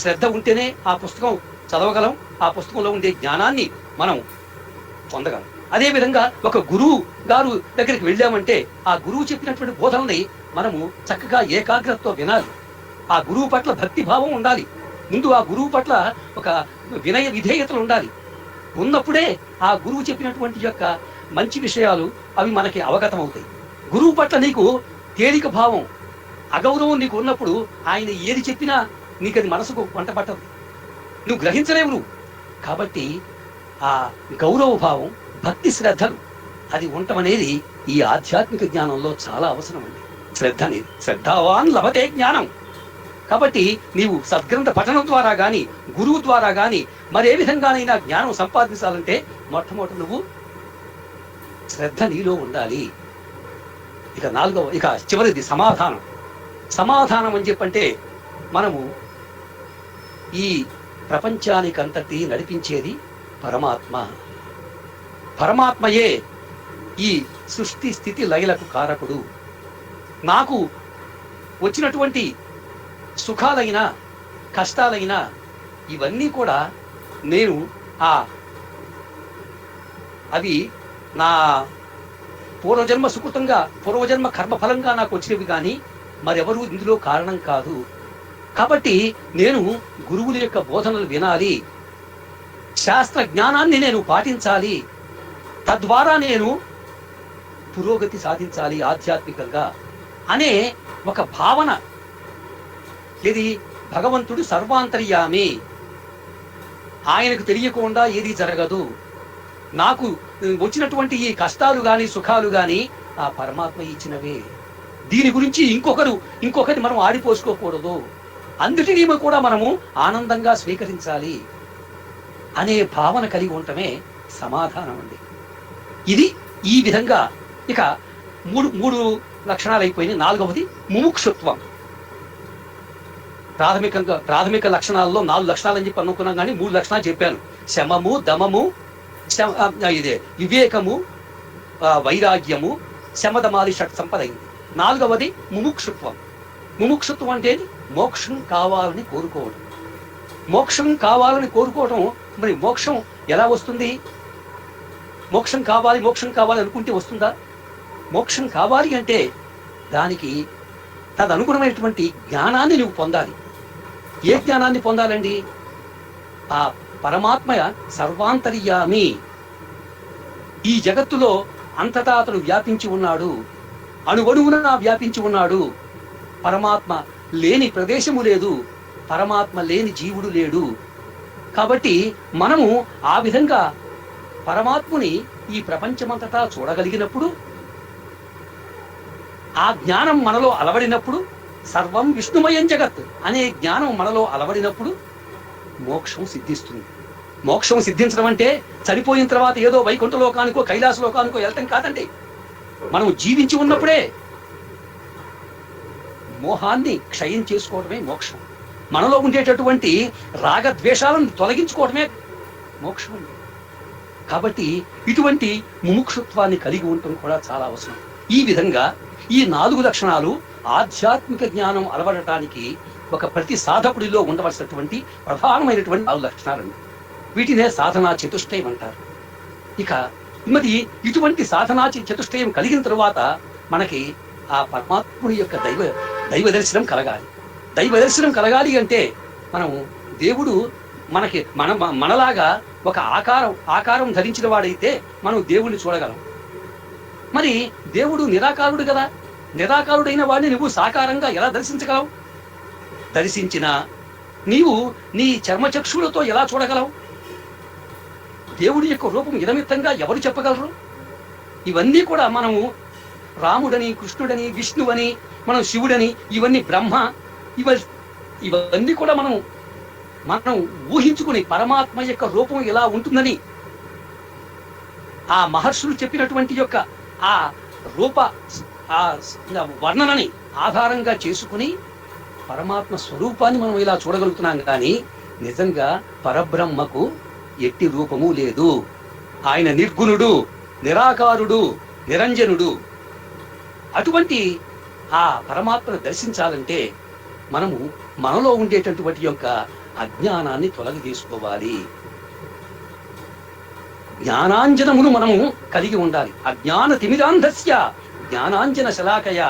శ్రద్ధ ఉంటేనే ఆ పుస్తకం చదవగలం, ఆ పుస్తకంలో ఉండే జ్ఞానాన్ని మనం పొందగలం. అదేవిధంగా ఒక గురువు గారు దగ్గరికి వెళ్ళామంటే ఆ గురువు చెప్పినటువంటి బోధనని మనము చక్కగా ఏకాగ్రతతో వినాలి. ఆ గురువు పట్ల భక్తి భావం ఉండాలి. ముందు ఆ గురువు పట్ల ఒక వినయ విధేయతలు ఉండాలి. ఉన్నప్పుడే ఆ గురువు చెప్పినటువంటి యొక్క మంచి విషయాలు అవి మనకి అవగతం అవుతాయి. గురువు పట్ల నీకు తేలిక భావం, అగౌరవం నీకు ఉన్నప్పుడు ఆయన ఏది చెప్పినా నీకు అది మనసుకు వంట పట్టదు, నువ్వు గ్రహించలేవు. కాబట్టి ఆ గౌరవ భావం, భక్తి శ్రద్ధలు అది ఉండటం అనేది ఈ ఆధ్యాత్మిక జ్ఞానంలో చాలా అవసరం అండి. శ్రద్ధ అనేది శ్రద్ధావాన్ లభతే జ్ఞానం. కాబట్టి నీవు సద్గ్రంథ పఠనం ద్వారా గాని, గురువు ద్వారా గాని, మరే విధంగానైనా జ్ఞానం సంపాదించాలంటే మొట్టమొదటి నువ్వు శ్రద్ధ నీలో ఉండాలి. ఇక చివరిది సమాధానం. సమాధానం అని చెప్పంటే మనము ఈ ప్రపంచానికంతటి నడిపించేది పరమాత్మ. పరమాత్మయే ఈ సృష్టి స్థితి లయలకు కారకుడు. నాకు వచ్చినటువంటి సుఖాలైనా కష్టాలైనా ఇవన్నీ కూడా నేను అవి నా పూర్వజన్మ సుకృతంగా, పూర్వజన్మ కర్మఫలంగా నాకు వచ్చినవి కానీ మరెవరూ ఇందులో కారణం కాదు. కాబట్టి నేను గురువుల యొక్క బోధనలు వినాలి, శాస్త్ర జ్ఞానాన్ని నేను పాటించాలి, తద్వారా నేను పురోగతి సాధించాలి ఆధ్యాత్మికంగా అనే ఒక భావన. ఇది భగవంతుడు సర్వాంతర్యామి, ఆయనకు తెలియకుండా ఏది జరగదు. నాకు వచ్చినటువంటి ఈ కష్టాలు గాని సుఖాలు గాని ఆ పరమాత్మ ఇచ్చినవే. దీని గురించి ఇంకొకటి మనం ఆడిపోసుకోకూడదు, అందుటిని కూడా మనము ఆనందంగా స్వీకరించాలి అనే భావన కలిగి ఉండటమే సమాధానం అండి. ఇది ఈ విధంగా ఇక మూడు లక్షణాలు అయిపోయినాయి. నాలుగవది ముముక్షుత్వం. ప్రాథమిక లక్షణాల్లో 4 లక్షణాలు అని చెప్పి అనుకున్నాం కానీ 3 లక్షణాలు చెప్పాను. శమము, దమము, వివేకము, వైరాగ్యము, శమదమాది షట్ సంపద అయింది. 4వది ముముక్షుత్వం. ముముక్షుత్వం అంటే మోక్షం కావాలని కోరుకోవడం. మోక్షం కావాలని కోరుకోవడం. మరి మోక్షం ఎలా వస్తుంది? మోక్షం కావాలి అనుకుంటే వస్తుందా? మోక్షం కావాలి అంటే దానికి తదనుగుణమైనటువంటి జ్ఞానాన్ని నువ్వు పొందాలి. ఏ జ్ఞానాన్ని పొందాలండి? ఆ పరమాత్మ సర్వాంతర్యామి, ఈ జగత్తులో అంతటా అతను వ్యాపించి ఉన్నాడు, అణువణువున వ్యాపించి ఉన్నాడు. పరమాత్మ లేని ప్రదేశము లేదు, పరమాత్మ లేని జీవుడు లేడు. కాబట్టి మనము ఆ విధంగా పరమాత్ముని ఈ ప్రపంచమంతటా చూడగలిగినప్పుడు, ఆ జ్ఞానం మనలో అలవడినప్పుడు, సర్వం విష్ణుమయం జగత్ అనే జ్ఞానం మనలో అలవడినప్పుడు మోక్షం సిద్ధిస్తుంది. మోక్షం సిద్ధించడం అంటే చనిపోయిన తర్వాత ఏదో వైకుంఠ లోకానికో కైలాస లోకానికో వెళ్తాం కాదండి. మనం జీవించి ఉన్నప్పుడే మోహాన్ని క్షయం చేసుకోవడమే మోక్షం. మనలో ఉండేటటువంటి రాగద్వేషాలను తొలగించుకోవడమే మోక్షం అండి. కాబట్టి ఇటువంటి ముముక్షుత్వాన్ని కలిగి ఉండటం కూడా చాలా అవసరం. ఈ విధంగా ఈ 4 లక్షణాలు ఆధ్యాత్మిక జ్ఞానం అలవడటానికి ఒక ప్రతి సాధకుడిలో ఉండవలసినటువంటి ప్రధానమైనటువంటి 4 లక్షణాలండి. వీటినే సాధనా చతుష్టయం అంటారు. ఇక మరి ఇటువంటి సాధనా చతుష్టయం కలిగిన తరువాత మనకి ఆ పరమాత్ముడి యొక్క దైవ దర్శనం కలగాలి. దైవ దర్శనం కలగాలి అంటే మనం దేవుడు మనకి మనలాగా ఒక ఆకారం ధరించిన వాడైతే మనం దేవుణ్ణి చూడగలం. మరి దేవుడు నిరాకారుడు కదా. నిరాకారుడైన వాడిని నువ్వు సాకారంగా ఎలా దర్శించగలవు? దర్శించినా నీవు నీ చర్మచక్షులతో ఎలా చూడగలవు? దేవుడి యొక్క రూపం ఇదమిత్తంగా ఎవరు చెప్పగలరు? ఇవన్నీ కూడా మనము రాముడని, కృష్ణుడని, విష్ణువని, మనం శివుడని, ఇవన్నీ బ్రహ్మ, ఇవన్నీ కూడా మనం ఊహించుకుని పరమాత్మ యొక్క రూపం ఎలా ఉంటుందని ఆ మహర్షులు చెప్పినటువంటి యొక్క ఆ రూప ఆ వర్ణనని ఆధారంగా చేసుకుని పరమాత్మ స్వరూపాన్ని మనం ఇలా చూడగలుగుతున్నాం. కానీ నిజంగా పరబ్రహ్మకు ఎట్టి రూపము లేదు. ఆయన నిర్గుణుడు, నిరాకారుడు, నిరంజనుడు. అటువంటి ఆ పరమాత్మను దర్శించాలంటే మనము మనలో ఉండేటటువంటి యొక్క అజ్ఞానాన్ని తొలగదీసుకోవాలి. జ్ఞానాంజనమును మనము కలిగి ఉండాలి. అజ్ఞాన తిమిరాంధస్య జ్ఞానాంజన శలాకయ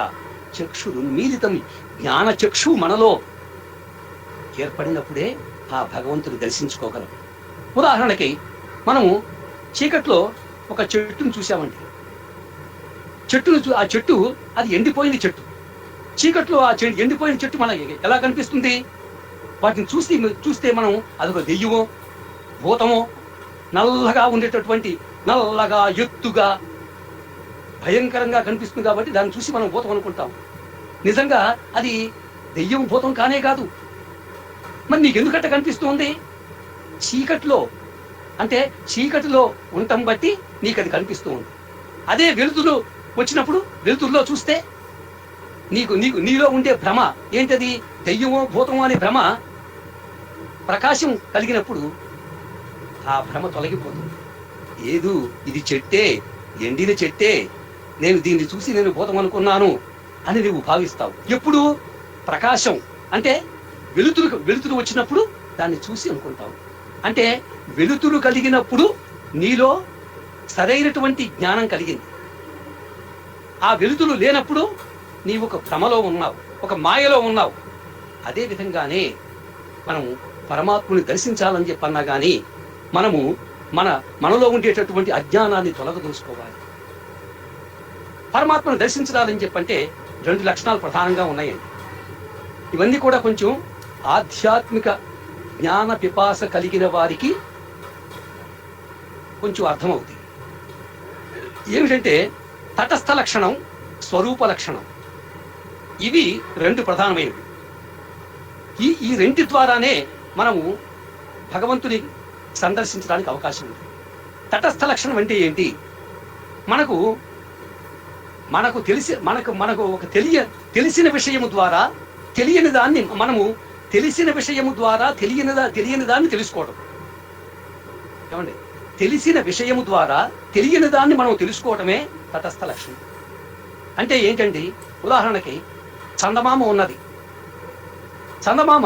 చక్షురున్మీలితం. జ్ఞాన చక్షు మనలో ఏర్పడినప్పుడే ఆ భగవంతుని దర్శించుకోగలం. ఉదాహరణకి మనము చీకట్లో ఒక చెట్టును చూసామండి. ఆ చెట్టు అది ఎండిపోయిన చెట్టు. చీకట్లో ఆ ఎండిపోయిన చెట్టు మనకి ఎలా కనిపిస్తుంది? వాటిని చూస్తే మనం అదొక దెయ్యమో భూతమో, నల్లగా ఉండేటటువంటి నల్లగా ఎత్తుగా భయంకరంగా కనిపిస్తుంది కాబట్టి దాన్ని చూసి మనం భూతం అనుకుంటాం. నిజంగా అది దెయ్యం భూతం కానే కాదు. మరి నీకు ఎందుకంటే కనిపిస్తుంది? చీకట్లో అంటే చీకటిలో ఉండటం బట్టి నీకు అది కనిపిస్తూ ఉంది. అదే వెలుతురు వచ్చినప్పుడు వెలుతురులో చూస్తే నీలో ఉండే భ్రమ ఏంటది? దెయ్యమో భూతమో అనే భ్రమ ప్రకాశం కలిగినప్పుడు ఆ భ్రమ తొలగిపోతుంది. ఏదు ఇది చెట్టే, ఎండిన చెట్టే, నేను దీన్ని చూసి నేను భూతం అనుకున్నాను అని నువ్వు భావిస్తావు. ఎప్పుడు? ప్రకాశం అంటే వెలుతురు వచ్చినప్పుడు దాన్ని చూసి అనుకుంటావు. అంటే వెలుతురు కలిగినప్పుడు నీలో సరైనటువంటి జ్ఞానం కలిగింది. ఆ వెలుతురు లేనప్పుడు నీవు ఒక భ్రమలో ఉన్నావు, ఒక మాయలో ఉన్నావు. అదే విధంగానే మనం పరమాత్ముని దర్శించాలని చెప్పన్నా గాని మనము మనలో ఉండేటటువంటి అజ్ఞానాన్ని తొలగదూసుకోవాలి. పరమాత్మను దర్శించాలని చెప్పంటే 2 లక్షణాలు ప్రధానంగా ఉన్నాయండి. ఇవన్నీ కూడా కొంచెం ఆధ్యాత్మిక జ్ఞాన పిపాస కలిగిన వారికి కొంచెం అర్థమవుతుంది. ఏమిటంటే తటస్థ లక్షణం, స్వరూప లక్షణం. ఇవి 2 ప్రధానమైనవి. ఈ 2 ద్వారానే మనము భగవంతుని సందర్శించడానికి అవకాశం ఉంది. తటస్థ లక్షణం అంటే ఏంటి? మనకు ఒక తెలిసిన విషయము ద్వారా తెలియని దాన్ని మనము తెలిసిన విషయము ద్వారా తెలియని దాన్ని తెలుసుకోవడం. ఏమండి? తెలిసిన విషయము ద్వారా తెలియని దాన్ని మనం తెలుసుకోవడమే తటస్థ లక్షణం. అంటే ఏంటండి? ఉదాహరణకి చందమామ ఉన్నది. చందమామ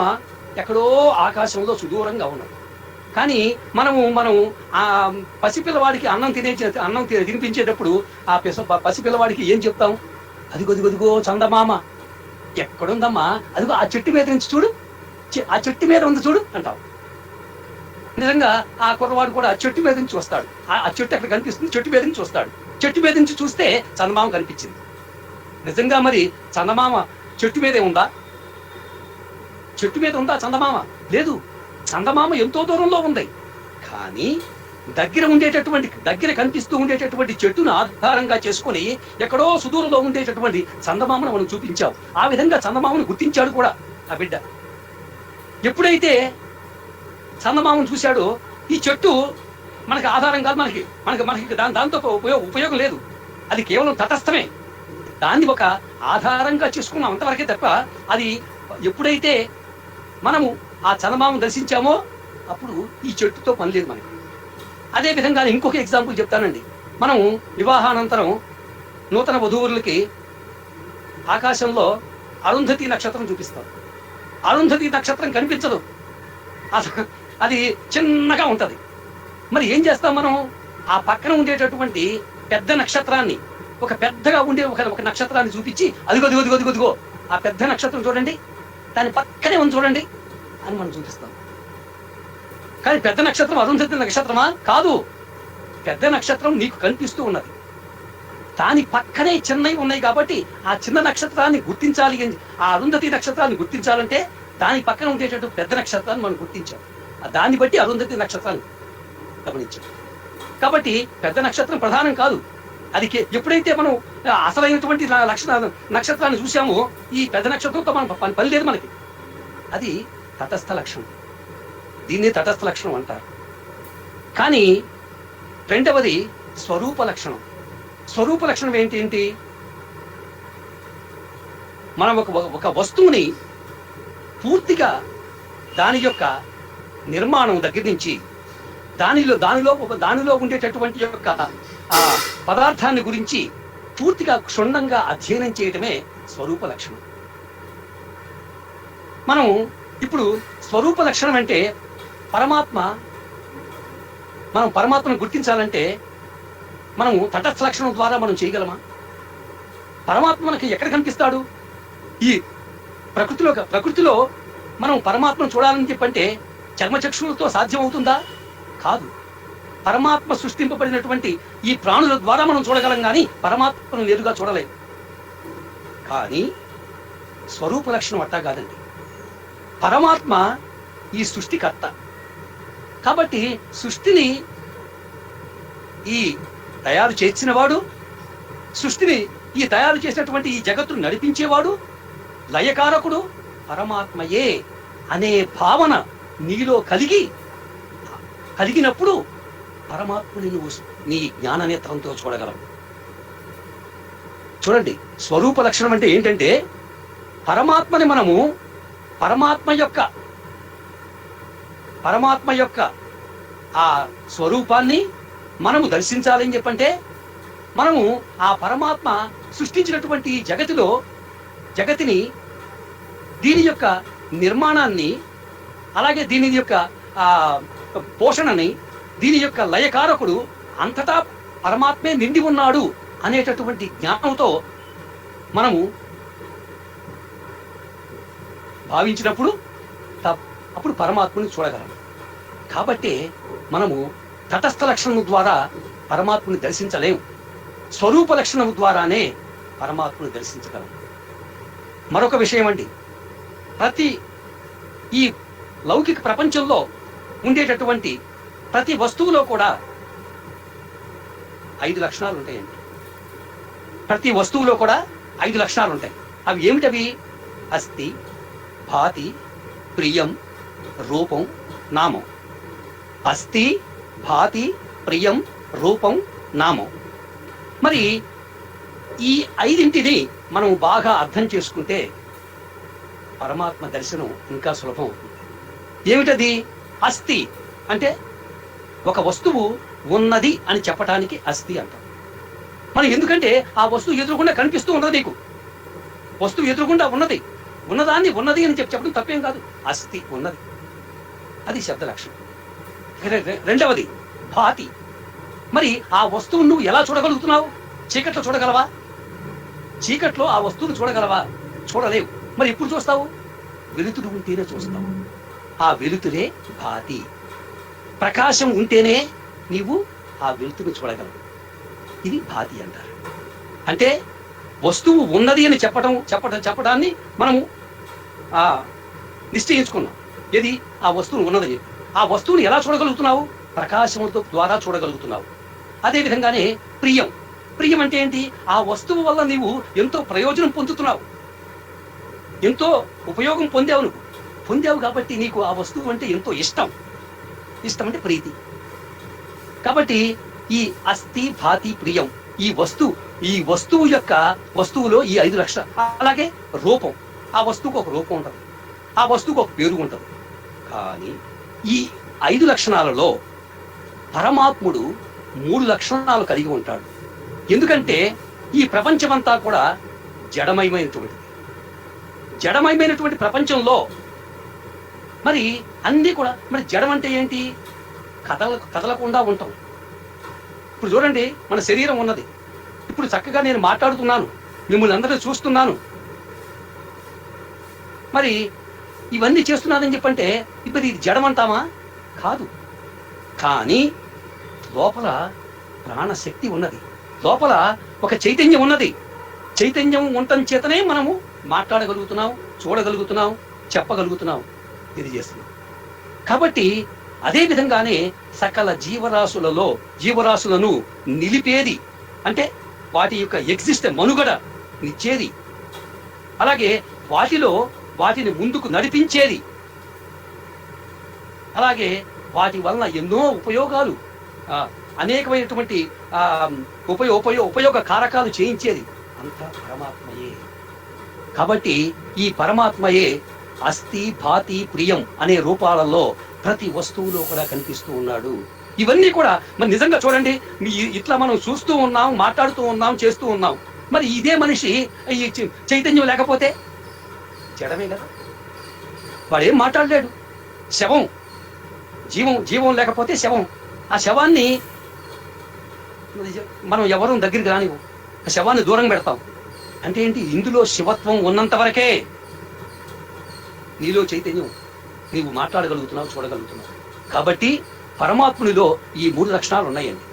ఎక్కడో ఆకాశంలో సుదూరంగా ఉన్నది. కానీ మనం ఆ పసిపిల్లవాడికి అన్నం తినిపించేటప్పుడు ఆ పసిపిల్లవాడికి ఏం చెప్తాం? అదిగో చందమామ ఎక్కడుందమ్మా, అదిగో ఆ చెట్టు మీద నుంచి చూడు, ఆ చెట్టు మీద ఉంది చూడు అంటాం. నిజంగా ఆ కుర్రవాడు కూడా చెట్టు మీద నుంచి వస్తాడు. ఆ చెట్టు ఎక్కడ కనిపిస్తుంది? చెట్టు మీద నుంచి వస్తాడు. చెట్టు మీద నుంచి చూస్తే చందమామ కనిపించింది. నిజంగా మరి చందమామ చెట్టు మీదే ఉందా? చెట్టు మీద ఉందా చందమామ? లేదు. చందమామ ఎంతో దూరంలో ఉంది. కానీ దగ్గర కనిపిస్తూ ఉండేటటువంటి చెట్టును ఆధారంగా చేసుకొని ఎక్కడో సుదూరంలో ఉండేటటువంటి చందమామను మనం చూపించాం. ఆ విధంగా చందమామను గుర్తించాడు కూడా ఆ బిడ్డ. ఎప్పుడైతే చందమామను చూశాడో ఈ చెట్టు మనకి ఆధారం కాదు, మనకి దాంతో ఉపయోగం లేదు, అది కేవలం తటస్థమే, దాన్ని ఒక ఆధారంగా చేసుకున్నాం అంతవరకే తప్ప అది ఎప్పుడైతే మనము ఆ చందమామను దర్శించామో అప్పుడు ఈ చెట్టుతో పని లేదు మనకి. అదే విధంగా ఇంకొక ఎగ్జాంపుల్ చెప్తానండి. మనం వివాహానంతరం నూతన వధూవరులకి ఆకాశంలో అరుంధతి నక్షత్రం చూపిస్తాం. అరుంధతి నక్షత్రం కనిపించదు, అది చిన్నగా ఉంటది. మరి ఏం చేస్తాం మనం? ఆ పక్కన ఉండేటటువంటి పెద్ద నక్షత్రాన్ని, ఒక పెద్దగా ఉండే ఒక నక్షత్రాన్ని చూపించి అదిగో ఆ పెద్ద నక్షత్రం చూడండి, దాని పక్కనే ఉంది చూడండి అని మనం చూపిస్తాం. కానీ పెద్ద నక్షత్రం అరుంధతి నక్షత్రమా? కాదు. పెద్ద నక్షత్రం నీకు కనిపిస్తూ ఉన్నది, దాని పక్కనే చిన్నవి ఉన్నాయి కాబట్టి ఆ చిన్న నక్షత్రాన్ని గుర్తించాలి. ఆ అరుంధతి నక్షత్రాన్ని గుర్తించాలంటే దాని పక్కన ఉండేటటువంటి పెద్ద నక్షత్రాన్ని మనం గుర్తించాం. దాన్ని బట్టి అరుంధతి నక్షత్రాన్ని గమనించాం. కాబట్టి పెద్ద నక్షత్రం ప్రధానం కాదు. అది ఎప్పుడైతే మనం అసలైనటువంటి నక్షత్రాన్ని చూసామో ఈ పెద్ద నక్షత్రంతో మనం పని లేదు మనకి. అది తటస్థ లక్షణం, దీన్ని తటస్థ లక్షణం అంటారు. కానీ రెండవది స్వరూప లక్షణం. స్వరూప లక్షణం ఏంటి? మనం ఒక వస్తువుని పూర్తిగా దాని యొక్క నిర్మాణం దగ్గర నుంచి దానిలో ఉండేటటువంటి యొక్క ఆ పదార్థాన్ని గురించి పూర్తిగా క్షుణ్ణంగా అధ్యయనం చేయటమే స్వరూప లక్షణం. మనం ఇప్పుడు స్వరూప లక్షణం అంటే మనం పరమాత్మను గుర్తించాలంటే మనము తటస్థ లక్షణం ద్వారా మనం చేయగలమా? పరమాత్మ మనకి ఎక్కడ కనిపిస్తాడు? ఈ ప్రకృతిలో మనం పరమాత్మను చూడాలని చెప్పంటే చర్మచక్షులతో సాధ్యం అవుతుందా? కాదు. పరమాత్మ సృష్టింపబడినటువంటి ఈ ప్రాణుల ద్వారా మనం చూడగలం, కానీ పరమాత్మను నేరుగా చూడలేము. కానీ స్వరూప లక్షణం అట్టా కాదండి. పరమాత్మ ఈ సృష్టికర్త కాబట్టి సృష్టిని తయారు చేసినవాడు, సృష్టిని తయారు చేసినటువంటి ఈ జగత్తును నడిపించేవాడు, లయకారకుడు పరమాత్మయే అనే భావన నీలో కలిగినప్పుడు పరమాత్మని నువ్వు నీ జ్ఞాననేత్రంతో చూడగలవు. చూడండి, స్వరూప లక్షణం అంటే ఏంటంటే పరమాత్మని మనము పరమాత్మ యొక్క ఆ స్వరూపాన్ని మనము దర్శించాలని చెప్పంటే మనము ఆ పరమాత్మ సృష్టించినటువంటి జగతిని దీని యొక్క నిర్మాణాన్ని, అలాగే దీని యొక్క పోషణని, దీని యొక్క లయకారకుడు అంతటా పరమాత్మే నిండి ఉన్నాడు అనేటటువంటి జ్ఞానంతో మనము భావించినప్పుడు అప్పుడు పరమాత్మని చూడగలం. కాబట్టి మనము తటస్థ లక్షణం ద్వారా పరమాత్మని దర్శించలేము, స్వరూప లక్షణం ద్వారానే పరమాత్మని దర్శించగలం. మరొక విషయం అండి, ఈ లౌకిక ప్రపంచంలో ఉండేటటువంటి ప్రతి వస్తువులో కూడా 5 లక్షణాలు ఉంటాయండి. ప్రతి వస్తువులో కూడా 5 లక్షణాలు ఉంటాయి. అవి ఏమిటవి? అస్థి, భాతి, ప్రియం, రూపం, నామం. అస్థి, భాతి, ప్రియం, రూపం, నామం. మరి ఈ 5ంటిని మనం బాగా అర్థం చేసుకుంటే పరమాత్మ దర్శనం ఇంకా సులభం అవుతుంది. ఏమిటది? అస్థి అంటే ఒక వస్తువు ఉన్నది అని చెప్పటానికి అస్థి అంటాం. మనం ఎందుకంటే ఆ వస్తువు ఎదురుకుండా కనిపిస్తూ ఉన్నది, నీకు వస్తువు ఎదురుకుండా ఉన్నదాన్ని ఉన్నది అని చెప్పడం తప్పేం కాదు. అస్థి, ఉన్నది, అది శబ్ద లక్షణం. రెండవది భాతి. మరి ఆ వస్తువును నువ్వు ఎలా చూడగలుగుతున్నావు? చీకట్లో చూడగలవా? చీకట్లో ఆ వస్తువును చూడగలవా? చూడలేవు. మరి ఎప్పుడు చూస్తావు? వెలుతురు ఉంటేనే చూస్తావు. ఆ వెలుతురే భాతి. ప్రకాశం ఉంటేనే నీవు ఆ వెలుతురును చూడగలవు. ఇది భాతి అంటారు. అంటే వస్తువు ఉన్నది అని చెప్పడాన్ని మనము నిశ్చయించుకున్నాం. ఏది? ఆ వస్తువు ఉన్నది. ఆ వస్తువుని ఎలా చూడగలుగుతున్నావు? ప్రకాశముతో ద్వారా చూడగలుగుతున్నావు. అదే విధంగానే ప్రియం. ప్రియం అంటే ఏంటి? ఆ వస్తువు వల్ల నీవు ఎంతో ప్రయోజనం పొందుతున్నావు, ఎంతో ఉపయోగం పొందావు కాబట్టి నీకు ఆ వస్తువు అంటే ఎంతో ఇష్టం. ఇష్టం అంటే ప్రీతి. కాబట్టి ఈ అస్థి భాతి ప్రియం, ఈ వస్తువులో ఈ 5 లక్షణాలు. అలాగే రూపం, ఆ వస్తువుకు ఒక రూపం ఉంటుంది, ఆ వస్తువుకు ఒక పేరు ఉంటుంది. కానీ ఈ 5 లక్షణాలలో పరమాత్ముడు 3 లక్షణాలు కలిగి ఉంటాడు. ఎందుకంటే ఈ ప్రపంచమంతా కూడా జడమయమైనటువంటి ప్రపంచంలో మరి అన్నీ కూడా, మరి జడం అంటే ఏంటి? కదలకుండా ఉంటాం. ఇప్పుడు చూడండి, మన శరీరం ఉన్నది. ఇప్పుడు చక్కగా నేను మాట్లాడుతున్నాను, మిమ్మల్ని అందరినీ చూస్తున్నాను, మరి ఇవన్నీ చేస్తున్నానని చెప్పంటే ఇప్పుడు ఇది జడమంటామా? కాదు. కానీ లోపల ప్రాణశక్తి ఉన్నది, లోపల ఒక చైతన్యం ఉన్నది. చైతన్యం ఉండటం చేతనే మనము మాట్లాడగలుగుతున్నాం, చూడగలుగుతున్నాం, చెప్పగలుగుతున్నాం, తెలియజేస్తున్నాం. కాబట్టి అదే విధంగానే సకల జీవరాశులను నిలిపేది, అంటే వాటి యొక్క మనుగడ నిచ్చేది, అలాగే వాటిని ముందుకు నడిపించేది, అలాగే వాటి వలన ఎన్నో ఉపయోగాలు, అనేకమైనటువంటి ఉపయోగ కారకాలు చేయించేది అంతా పరమాత్మయే. కాబట్టి ఈ పరమాత్మయే అస్థి భాతి ప్రియం అనే రూపాలలో ప్రతి వస్తువులో కూడా కనిపిస్తూ ఉన్నాడు. ఇవన్నీ కూడా మరి నిజంగా చూడండి, ఇట్లా మనం చూస్తూ ఉన్నాం, మాట్లాడుతూ ఉన్నాం, చేస్తూ ఉన్నాం. మరి ఇదే మనిషి ఈ చైతన్యం లేకపోతే జడమే కదా, వాడేం మాట్లాడలేడు. శవం, జీవం లేకపోతే శవం. ఆ శవాన్ని మనం ఎవరూ దగ్గరికి రానివ్వు, ఆ శవాన్ని దూరం పెడతాం. అంటే ఏంటి? ఇందులో శివత్వం ఉన్నంత వరకే నీలో చైతన్యం, నీవు మాట్లాడగలుగుతున్నావు, చూడగలుగుతున్నావు. కాబట్టి పరమాత్మునిలో ఈ 3 లక్షణాలు ఉన్నాయండి.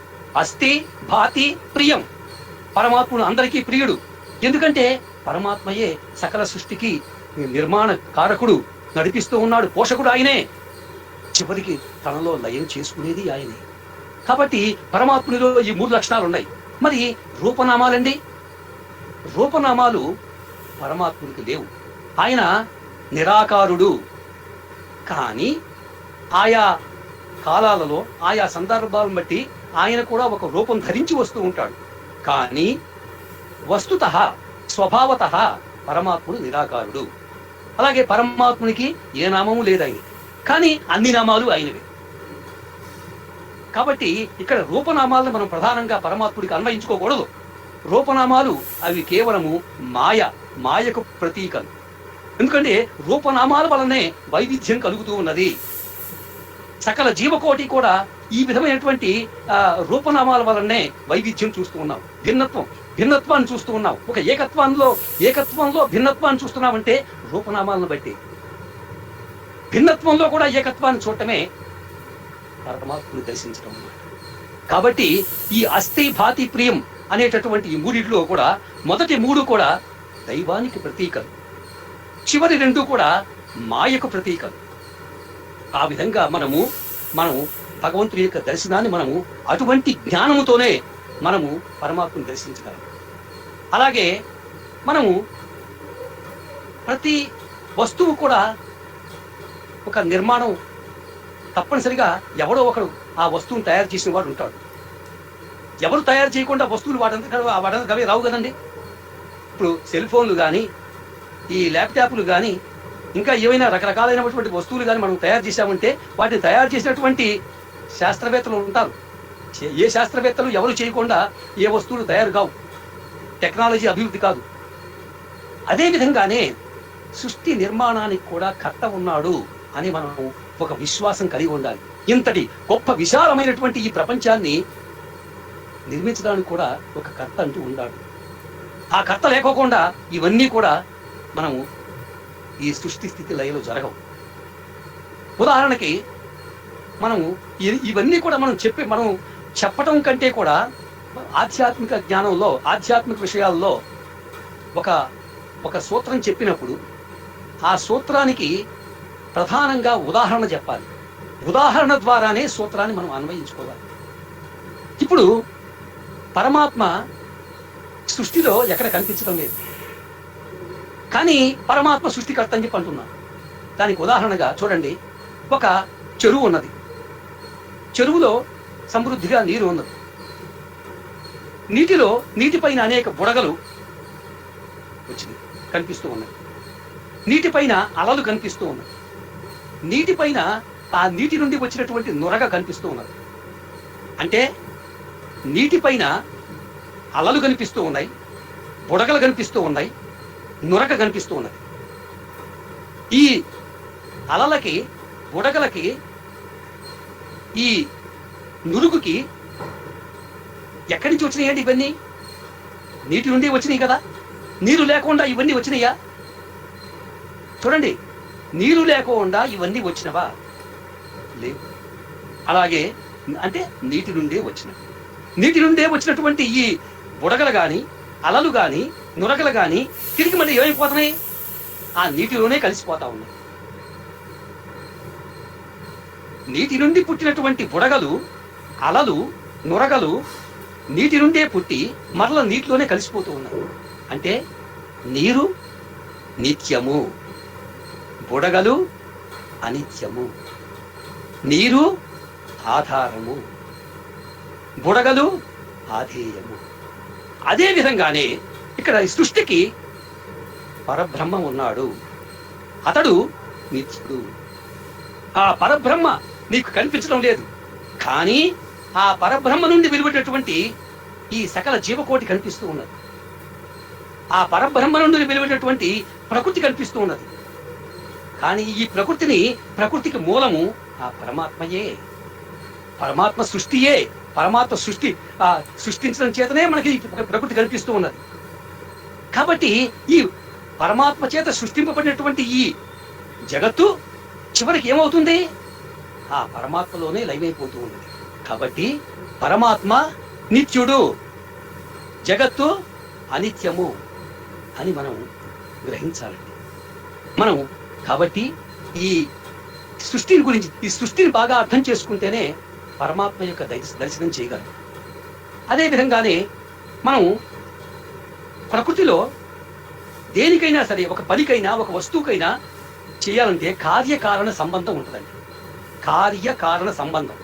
అస్థి భాతి ప్రియం. పరమాత్ముడు అందరికీ ప్రియుడు. ఎందుకంటే పరమాత్మయే సకల సృష్టికి నిర్మాణ కారకుడు, నడిపిస్తూ ఉన్నాడు, పోషకుడు ఆయనే, చివరికి తనలో లయం చేసుకునేది ఆయనే. కాబట్టి పరమాత్మునిలో ఈ 3 లక్షణాలు ఉన్నాయి. మరి రూపనామాలండి, రూపనామాలు పరమాత్మునికి లేవు. ఆయన నిరాకారుడు. కానీ ఆయా కాలాలలో, ఆయా సందర్భాలను బట్టి ఆయన కూడా ఒక రూపం ధరించి వస్తూ ఉంటాడు. కానీ వస్తుతః స్వభావతః పరమాత్ముడు నిరాకారుడు. అలాగే పరమాత్మునికి ఏ నామము లేదాయన, కానీ అన్ని నామాలు ఆయనవే. కాబట్టి ఇక్కడ రూపనామాలను మనం ప్రధానంగా పరమాత్ముడికి అన్వయించుకోకూడదు. రూపనామాలు అవి కేవలము మాయకు ప్రతీకలు. ఎందుకంటే రూపనామాల వలనే వైవిధ్యం కలుగుతూ ఉన్నది. సకల జీవకోటి కూడా ఈ విధమైనటువంటి రూపనామాల వలనే వైవిధ్యం చూస్తూ ఉన్నాం, భిన్నత్వాన్ని చూస్తూ ఉన్నాం. ఒక ఏకత్వంలో భిన్నత్వాన్ని చూస్తున్నామంటే రూపనామాలను బట్టి. భిన్నత్వంలో కూడా ఏకత్వాన్ని చూడటమే పరమాత్మను దర్శించడం అన్నమాట. కాబట్టి ఈ అస్థి భాతి ప్రియం అనేటటువంటి ఈ మూడిట్లో కూడా మొదటి 3 కూడా దైవానికి ప్రతీకలు, చివరి 2 కూడా మాయకు ప్రతీకలు. ఆ విధంగా మనము భగవంతుడి యొక్క దర్శనాన్ని అటువంటి జ్ఞానముతోనే మనము పరమాత్మను దర్శించగలం. అలాగే ప్రతి వస్తువు కూడా ఒక నిర్మాణం, తప్పనిసరిగా ఎవడో ఒకడు ఆ వస్తువును తయారు చేసిన వాడు ఉంటాడు. ఎవరు తయారు చేయకుండా వస్తువులు వాటంతా అవే రావు కదండి. ఇప్పుడు సెల్ ఫోన్లు కానీ, ఈ ల్యాప్టాప్లు కానీ, ఇంకా ఏవైనా రకరకాలైనటువంటి వస్తువులు కానీ మనం తయారు చేశామంటే వాటిని తయారు చేసినటువంటి శాస్త్రవేత్తలు ఉంటారు. ఏ శాస్త్రవేత్తలు ఎవరు చేయకుండా ఏ వస్తువులు తయారు కావు, టెక్నాలజీ అభివృద్ధి కాదు. అదే విధంగానే సృష్టి నిర్మాణానికి కూడా కర్త ఉన్నాడు అని మనం ఒక విశ్వాసం కలిగి ఉండాలి. ఇంతటి గొప్ప విశాలమైనటువంటి ఈ ప్రపంచాన్ని నిర్మించడానికి కూడా ఒక కర్త అంటూ ఉన్నాడు. ఆ కర్త లేకోకుండా ఇవన్నీ కూడా ఈ సృష్టి స్థితి లయలు జరగవు. ఉదాహరణకి ఇవన్నీ కూడా మనం చెప్పటం కంటే కూడా ఆధ్యాత్మిక జ్ఞానంలో, ఆధ్యాత్మిక విషయాల్లో ఒక సూత్రం చెప్పినప్పుడు ఆ సూత్రానికి ప్రధానంగా ఉదాహరణ చెప్పాలి. ఉదాహరణ ద్వారానే సూత్రాన్ని మనం అన్వయించుకోవాలి. ఇప్పుడు పరమాత్మ సృష్టిలో ఎక్కడ కనిపించడం లేదు, కానీ పరమాత్మ సృష్టికర్త అని చెప్పి అంటున్నాం. దానికి ఉదాహరణగా చూడండి, ఒక చెరువు ఉన్నది. చెరువులో సమృద్ధిగా నీరు ఉన్నది. నీటిపైన అనేక బుడగలు వచ్చినాయి, కనిపిస్తూ ఉన్నాయి. నీటిపైన అలలు కనిపిస్తూ ఉన్నాయి. నీటిపైన ఆ నీటి నుండి వచ్చినటువంటి నురగ కనిపిస్తూ ఉన్నది. అంటే నీటిపైన అలలు కనిపిస్తూ ఉన్నాయి, బుడగలు కనిపిస్తూ ఉన్నాయి, నురగ కనిపిస్తూ ఉన్నది. ఈ అలలకి, బుడగలకి, ఈ నురుగుకి ఎక్కడి నుంచి వచ్చినాయండి ఇవన్నీ? నీటి నుండి వచ్చినాయి కదా. నీరు లేకుండా ఇవన్నీ వచ్చినాయా? చూడండి, నీరు లేకుండా ఇవన్నీ వచ్చినవా? లేవు. అలాగే అంటే నీటి నుండే వచ్చినవి. నీటి నుండే వచ్చినటువంటి ఈ బుడగలు గాని, అలలు గాని, నురగలు గాని తిరిగి మళ్ళీ ఏమైపోతున్నాయి? ఆ నీటిలోనే కలిసిపోతా ఉన్నాయి. నీటి నుండి పుట్టినటువంటి బుడగలు, అలలు, నురగలు నీటి నుండే పుట్టి మరల నీటిలోనే కలిసిపోతూ ఉన్నాయి. అంటే నీరు నిత్యము, బుడగలు అనిత్యము. నీరు ఆధారము, బుడగలు ఆధేయము. అదే విధంగానే ఇక్కడ సృష్టికి పరబ్రహ్మ ఉన్నాడు. అతడు నిత్యుడు. ఆ పరబ్రహ్మ నీకు కనిపించడం లేదు, కానీ ఆ పరబ్రహ్మ నుండి వెలువడినటువంటి ఈ సకల జీవకోటి కనిపిస్తూ ఉన్నది. ఆ పరబ్రహ్మ నుండి వెలువడినటువంటి ప్రకృతి కనిపిస్తూ ఉన్నది. కానీ ఈ ప్రకృతికి మూలము ఆ పరమాత్మయే. పరమాత్మ సృష్టియే. పరమాత్మ సృష్టించడం చేతనే మనకి ప్రకృతి కనిపిస్తూ ఉన్నది. కాబట్టి ఈ పరమాత్మ చేత సృష్టింపబడినటువంటి ఈ జగత్తు చివరికి ఏమవుతుంది? ఆ పరమాత్మలోనే లయమైపోతూ ఉన్నది. కాబట్టి పరమాత్మ నిత్యుడు, జగత్తు అనిత్యము అని మనం గ్రహించాలండి. మనం కాబట్టి ఈ సృష్టిని బాగా అర్థం చేసుకుంటేనే పరమాత్మ యొక్క దర్శనం చేయగలం. అదే విధంగానే మనం ప్రకృతిలో దేనికైనా సరే, ఒక పనికైనా, ఒక వస్తువుకైనా చేయాలంటే కార్యకారణ సంబంధం ఉంటుందండి. కార్యకారణ సంబంధం.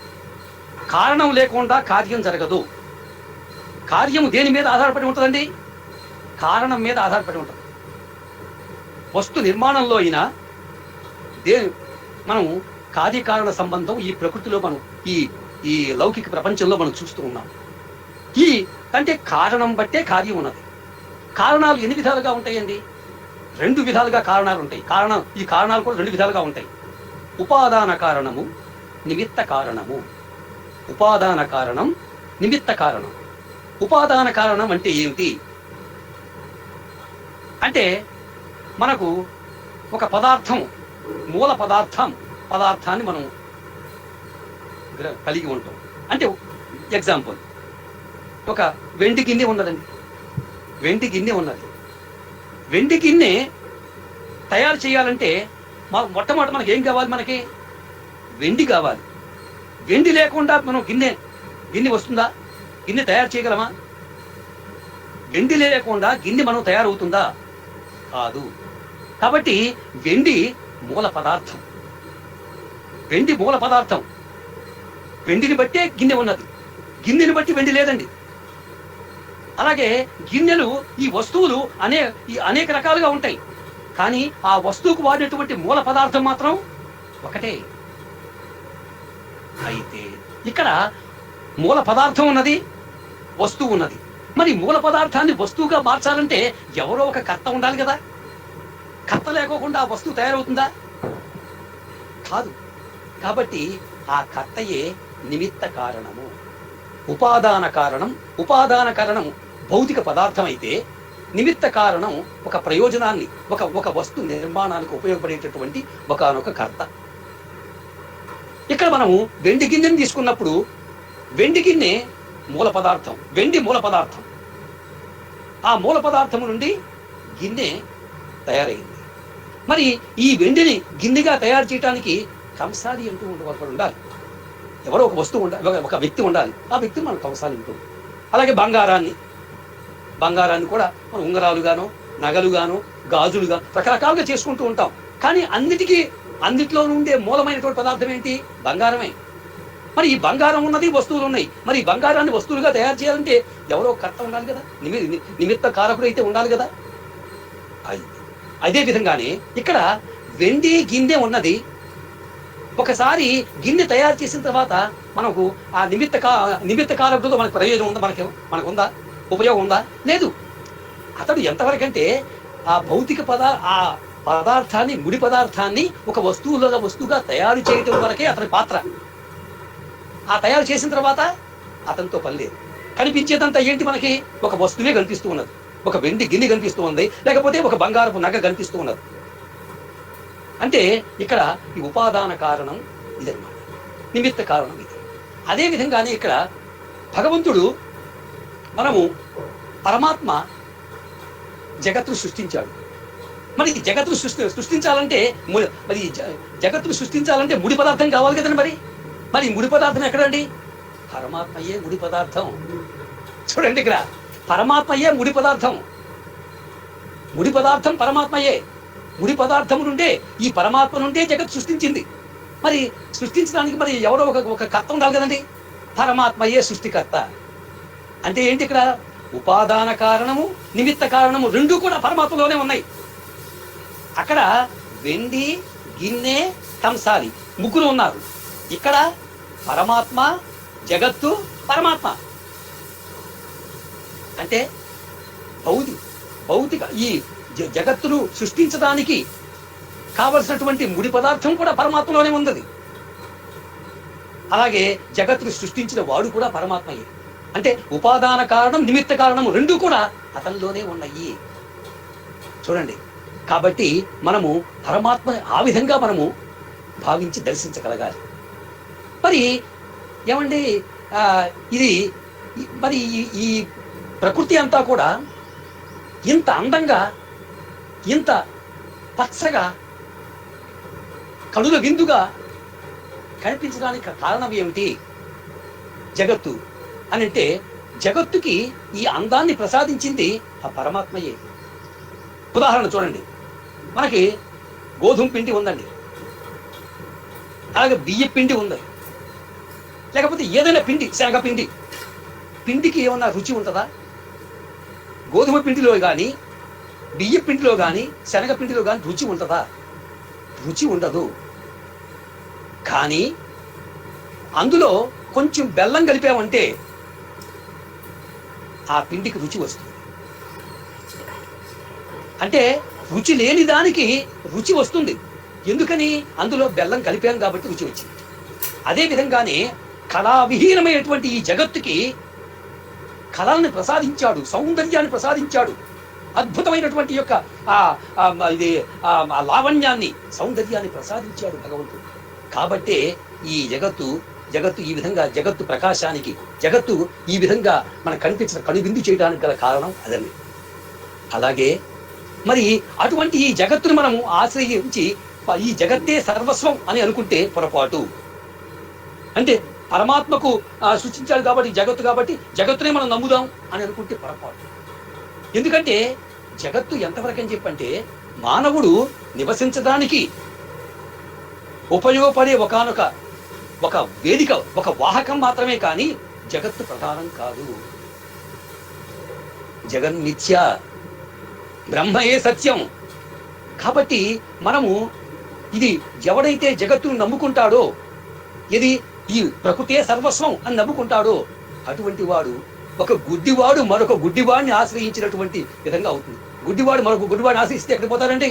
కారణం లేకుండా కార్యం జరగదు. కార్యము దేని మీద ఆధారపడి ఉంటుందండి? కారణం మీద ఆధారపడి ఉంటుంది. వస్తు నిర్మాణంలో అయినా మనం కార్యకారణ సంబంధం ఈ ప్రకృతిలో మనం ఈ లౌకిక ప్రపంచంలో మనం చూస్తూ ఉన్నాం. అంటే కారణం బట్టే కార్యం ఉన్నది. కారణాలు ఎన్ని విధాలుగా ఉంటాయండి? 2 విధాలుగా కారణాలు ఉంటాయి. ఈ కారణాలు కూడా 2 విధాలుగా ఉంటాయి. ఉపాదాన కారణము, నిమిత్త కారణము. ఉపాదాన కారణం, నిమిత్త కారణం. ఉపాదాన కారణం అంటే ఏమిటి అంటే, మనకు ఒక పదార్థం, మూల పదార్థాన్ని మనం కలిగి ఉంటాం. అంటే ఎగ్జాంపుల్, ఒక వెండి గిన్నె ఉన్నదండి. వెండి గిన్నె ఉన్నది. వెండి గిన్నె తయారు చేయాలంటే మొట్టమొదటి మనకి ఏం కావాలి? మనకి వెండి కావాలి. వెండి లేకుండా మనం గిన్నె వస్తుందా? గిన్నె తయారు చేయగలమా? వెండి లేకుండా గిన్నె మనం తయారవుతుందా? కాదు. కాబట్టి వెండి మూల పదార్థం. వెండి మూల పదార్థం. వెండిని బట్టే గిన్నె ఉన్నది. గిన్నెని బట్టి వెండి లేదండి. అలాగే గిన్నెలు, ఈ వస్తువులు అనేక రకాలుగా ఉంటాయి. కానీ ఆ వస్తువుకు వాడినటువంటి మూల పదార్థం మాత్రం ఒకటే. అయితే ఇక్కడ మూల పదార్థం ఉన్నది, వస్తువు ఉన్నది. మరి మూల పదార్థాన్ని వస్తువుగా మార్చాలంటే ఎవరో ఒక కర్త ఉండాలి కదా. కర్త లేకోకుండా ఆ వస్తువు తయారవుతుందా? కాదు. కాబట్టి ఆ కర్తయే నిమిత్త కారణము. ఉపాదాన కారణం భౌతిక పదార్థం అయితే, నిమిత్త కారణం ఒక ప్రయోజనాన్ని, ఒక వస్తు నిర్మాణానికి ఉపయోగపడేటటువంటి ఒకనొక కర్త. ఇక్కడ మనము వెండి గిన్నెని తీసుకున్నప్పుడు, వెండి గిన్నె మూల పదార్థం, వెండి మూల పదార్థం. ఆ మూల పదార్థము నుండి గిన్నె తయారైంది. మరి ఈ వెండిని గిన్నెగా తయారు చేయడానికి కంసాలి అంటూ ఒకడు ఉండాలి. ఎవరో ఒక వస్తువు ఉండాలి, ఒక వ్యక్తి ఉండాలి. ఆ వ్యక్తిని మనం కంసాలి అంటూ. అలాగే బంగారాన్ని కూడా మనం ఉంగరాలుగాను, నగలుగాను, గాజులుగాను రకరకాలుగా చేసుకుంటూ ఉంటాం. కానీ అన్నిటిలో ఉండే మూలమైనటువంటి పదార్థం ఏంటి? బంగారమే. మరి ఈ బంగారం ఉన్నది, వస్తువులు ఉన్నాయి. మరి ఈ బంగారాన్ని వస్తువులుగా తయారు చేయాలంటే ఎవరో కర్త ఉండాలి కదా, నిమిత్త కారకుడు అయితే ఉండాలి కదా. అదే విధంగానే ఇక్కడ వెండి గిన్నె ఉన్నది. ఒకసారి గిన్నె తయారు చేసిన తర్వాత మనకు ఆ నిమిత్త కారకుడితో మనకు ప్రయోజనం ఉందా? మనకుందా? ఉపయోగం ఉందా? లేదు. అతడు ఎంతవరకు అంటే ఆ భౌతిక ఆ పదార్థాన్ని, ముడి పదార్థాన్ని ఒక వస్తువుగా తయారు చేయటం వరకే అతని పాత్ర. ఆ తయారు చేసిన తర్వాత అతనితో పని లేదు. కనిపించేదంతా ఏంటి? మనకి ఒక వస్తువే కనిపిస్తూ ఉన్నది. ఒక వెండి గిన్నె కనిపిస్తూ ఉంది, లేకపోతే ఒక బంగారపు నగ కనిపిస్తూ ఉన్నది. అంటే ఇక్కడ ఈ ఉపాదాన కారణం ఇదన్నమాట, నిమిత్త కారణం ఇది. అదే విధంగానే ఇక్కడ భగవంతుడు, పరమాత్మ జగత్తును సృష్టించాడు. మరి జగత్తును సృష్టించాలంటే జగత్తును సృష్టించాలంటే ముడి పదార్థం కావాలి కదండి. మరి ముడి పదార్థం ఎక్కడండి? పరమాత్మయే ముడి పదార్థం. చూడండి, ఇక్కడ పరమాత్మయే ముడి పదార్థం. ముడి పదార్థం పరమాత్మయే. ముడి పదార్థం నుండే, ఈ పరమాత్మ నుండే జగత్ సృష్టించింది. మరి సృష్టించడానికి మరి ఎవరో ఒక కర్త ఉండాలి కదండి. పరమాత్మయే సృష్టికర్త. అంటే ఏంటి? ఇక్కడ ఉపాదాన కారణము, నిమిత్త కారణము రెండూ కూడా పరమాత్మలోనే ఉన్నాయి. అక్కడ వెండి, గిన్నె, కంసాలి ముగ్గురు ఉన్నారు. ఇక్కడ పరమాత్మ, జగత్తు, పరమాత్మ. అంటే భౌతిక ఈ జగత్తును సృష్టించడానికి కావలసినటువంటి ముడి పదార్థం కూడా పరమాత్మలోనే ఉన్నది. అలాగే జగత్తును సృష్టించిన వాడు కూడా పరమాత్మయే. అంటే ఉపాదాన కారణం, నిమిత్త కారణం రెండూ కూడా అతనిలోనే ఉన్నాయి. చూడండి, కాబట్టి మనము పరమాత్మని ఆ విధంగా మనము భావించి దర్శించగలగాలి. మరి ఏమండి, ఇది మరి ఈ ప్రకృతి అంతా కూడా ఇంత అందంగా, ఇంత పచ్చగా, కనుల విందుగా కనిపించడానికి కారణం ఏమిటి? జగత్తు అని అంటే, జగత్తుకి ఈ అందాన్ని ప్రసాదించింది ఆ పరమాత్మయే. ఉదాహరణ చూడండి, మనకి గోధుమ పిండి ఉందండి, అలాగే బియ్య పిండి ఉంది, లేకపోతే ఏదైనా పిండి, శనగ పిండికి ఏమన్నా రుచి ఉంటుందా? గోధుమ పిండిలో కానీ, బియ్య పిండిలో కానీ, శనగ పిండిలో కానీ రుచి ఉంటుందా? రుచి ఉండదు. కానీ అందులో కొంచెం బెల్లం కలిపామంటే ఆ పిండికి రుచి వస్తుంది. అంటే రుచి లేని దానికి రుచి వస్తుంది. ఎందుకని? అందులో బెల్లం కలిపాం కాబట్టి రుచి వచ్చింది. అదే విధంగానే కళావిహీనమైనటువంటి ఈ జగత్తుకి కళల్ని ప్రసాదించాడు, సౌందర్యాన్ని ప్రసాదించాడు, అద్భుతమైనటువంటి యొక్క లావణ్యాన్ని, సౌందర్యాన్ని ప్రసాదించాడు భగవంతుడు. కాబట్టే ఈ జగత్తు ఈ విధంగా, జగత్తు ప్రకాశానికి, జగత్తు ఈ విధంగా మనకు కనిపించిన కనువిందు చేయడానికి గల కారణం అదండి. అలాగే మరి అటువంటి ఈ జగత్తును మనము ఆశ్రయించి ఈ జగత్తే సర్వస్వం అని అనుకుంటే పొరపాటు. అంటే పరమాత్మకు సృష్టించాడు కాబట్టి జగత్తు, కాబట్టి జగత్తునే మనం నమ్ముదాం అని అనుకుంటే పొరపాటు. ఎందుకంటే జగత్తు ఎంతవరకు అని చెప్పంటే మానవుడు నివసించడానికి ఉపయోగపడే ఒక వేదిక, ఒక వాహకం మాత్రమే, కానీ జగత్తు ప్రధానం కాదు. జగన్మిథ్య, బ్రహ్మయే సత్యం. కాబట్టి మనము ఇది ఎవడైతే జగత్తును నమ్ముకుంటాడో, ఈ ప్రకృతే సర్వస్వం అని నమ్ముకుంటాడో, అటువంటి వాడు ఒక గుడ్డివాడు మరొక గుడ్డివాడిని ఆశ్రయించినటువంటి విధంగా అవుతుంది. గుడ్డివాడు మరొక గుడ్డివాడిని ఆశ్రయిస్తే ఎక్కడికి పోతాడండి?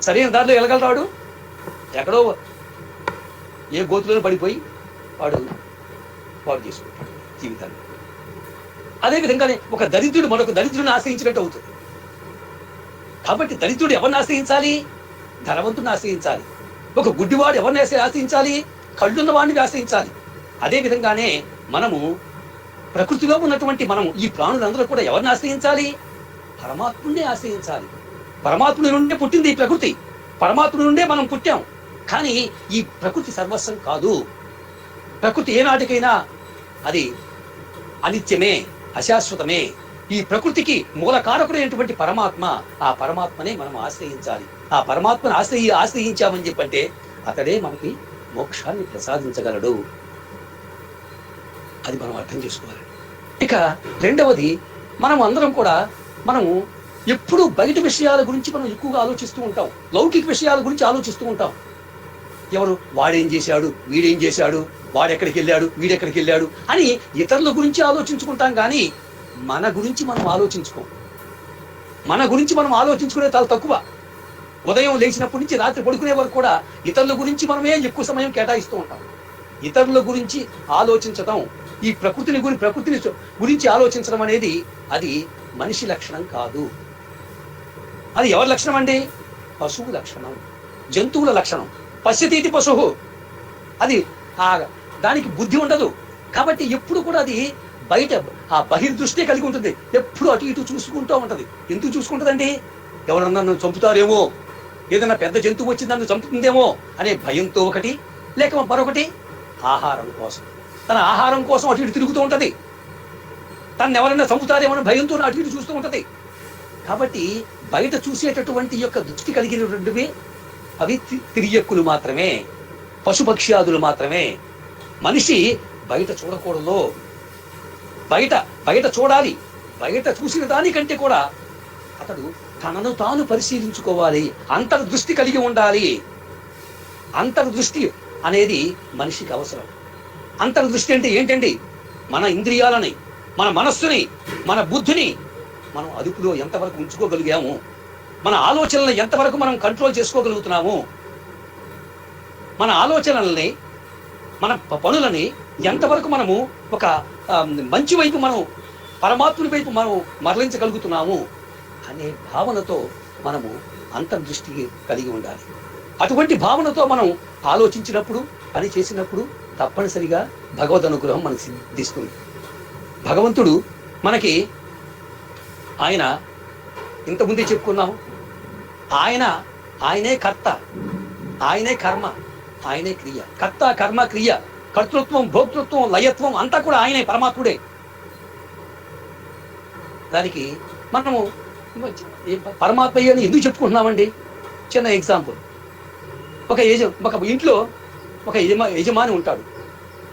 సరైన దారిలో వెళ్ళగలరాడు? ఎక్కడో ఏ గోతులను పడిపోయి వాడు చేసుకుంటాడు జీవితాన్ని. అదేవిధంగానే ఒక దరిద్రుడు మరొక దరిద్రుని ఆశ్రయించినట్టు అవుతుంది. కాబట్టి దరిద్రుడు ఎవరిని ఆశ్రయించాలి? ధనవంతుని ఆశ్రయించాలి. ఒక గుడ్డివాడు ఎవరిని ఆశ్రయించాలి? కళ్ళున్న వాడిని ఆశ్రయించాలి. అదే విధంగానే మనము ప్రకృతిలో ఉన్నటువంటి ఈ ప్రాణులందరూ కూడా ఎవరిని ఆశ్రయించాలి? పరమాత్ముడిని ఆశ్రయించాలి. పరమాత్ముడి నుండే పుట్టింది ఈ ప్రకృతి, పరమాత్ముడి నుండే మనం పుట్టాం. కానీ ఈ ప్రకృతి సర్వస్వం కాదు. ప్రకృతి ఏనాటికైనా అది అనిత్యమే, అశాశ్వతమే. ఈ ప్రకృతికి మూల కారకుడైనటువంటి పరమాత్మ, ఆ పరమాత్మనే మనం ఆశ్రయించాలి. ఆ పరమాత్మను ఆశ్రయించామని చెప్పంటే అతడే మనకి మోక్షాన్ని ప్రసాదించగలడు. అది మనం అర్థం చేసుకోవాలి. ఇక రెండవది, మనం అందరం కూడా మనము ఎప్పుడు బయట విషయాల గురించి మనం ఎక్కువగా ఆలోచిస్తూ ఉంటాం. లౌకిక విషయాల గురించి ఆలోచిస్తూ ఉంటాం. ఎవరు వాడేం చేశాడు, వీడేం చేశాడు, వాడెక్కడికి వెళ్ళాడు, వీడెక్కడికి వెళ్ళాడు అని ఇతరుల గురించి ఆలోచించుకుంటాం. కానీ మన గురించి మనం ఆలోచించుకోం. మన గురించి మనం ఆలోచించుకునే చాలా తక్కువ. ఉదయం లేచినప్పటి నుంచి రాత్రి పడుకునే వరకు కూడా ఇతరుల గురించి మనమే ఎక్కువ సమయం కేటాయిస్తూ ఉంటాం. ఇతరుల గురించి ఆలోచించడం, ఈ ప్రకృతిని గురించి ఆలోచించడం అనేది అది మనిషి లక్షణం కాదు. అది ఎవరి లక్షణం అండి? పశువు లక్షణం, జంతువుల లక్షణం. పశ్యతీతి పశువు. అది దానికి బుద్ధి ఉండదు. కాబట్టి ఎప్పుడు కూడా అది బయట ఆ బహిర్దృష్టే కలిగి ఉంటుంది. ఎప్పుడు అటు ఇటు చూసుకుంటూ ఉంటది. ఎందుకు చూసుకుంటుందండి? ఎవరన్నా నన్ను చంపుతారేమో, ఏదైనా పెద్ద జంతువు వచ్చి నన్ను చంపుతుందేమో అనే భయంతో ఒకటి, లేక మరొకటి ఆహారం కోసం. తన ఆహారం కోసం అటు ఇటు తిరుగుతూ ఉంటది. తను ఎవరైనా చంపుతారేమో అనే భయంతో అటు ఇటు చూస్తూ ఉంటది. కాబట్టి బయట చూసేటటువంటి యొక్క దృష్టి కలిగినటువంటివి అవి తిరియక్కులు మాత్రమే, పశుపక్ష్యాదులు మాత్రమే. మనిషి బయట చూడకూడదు. బయట చూడాలి. బయట చూసిన దానికంటే కూడా అతడు తనను తాను పరిశీలించుకోవాలి. అంతర్దృష్టి కలిగి ఉండాలి. అంతర్దృష్టి అనేది మనిషికి అవసరం. అంతర్దృష్టి అంటే ఏంటండి? మన ఇంద్రియాలని, మన మనస్సుని, మన బుద్ధిని మనం అదుపులో ఎంతవరకు ఉంచుకోగలిగాము, మన ఆలోచనలను ఎంతవరకు మనం కంట్రోల్ చేసుకోగలుగుతున్నాము, మన ఆలోచనల్ని, మన పనులని ఎంతవరకు మనము ఒక మంచి వైపు మనం పరమాత్ముని వైపు మనం మరలించగలుగుతున్నాము అనే భావనతో మనము అంతర్దృష్టి కలిగి ఉండాలి. అటువంటి భావనతో మనం ఆలోచించినప్పుడు, పని చేసినప్పుడు తప్పనిసరిగా భగవద్ అనుగ్రహం మనకు సిద్ధిస్తుంది. భగవంతుడు మనకి ఆయన ఇంతకుముందే చెప్పుకున్నాము, ఆయనే కర్త, ఆయనే కర్మ, ఆయనే క్రియ. కర్త, కర్మ, క్రియ, కర్తృత్వం, భోక్తృత్వం, లయత్వం అంతా కూడా ఆయనే, పరమాత్ముడే. దానికి మనము పరమాత్మ అని ఎందుకు చెప్పుకుంటున్నామండి? చిన్న ఎగ్జాంపుల్. ఒక ఇంట్లో ఒక యజమాని ఉంటాడు.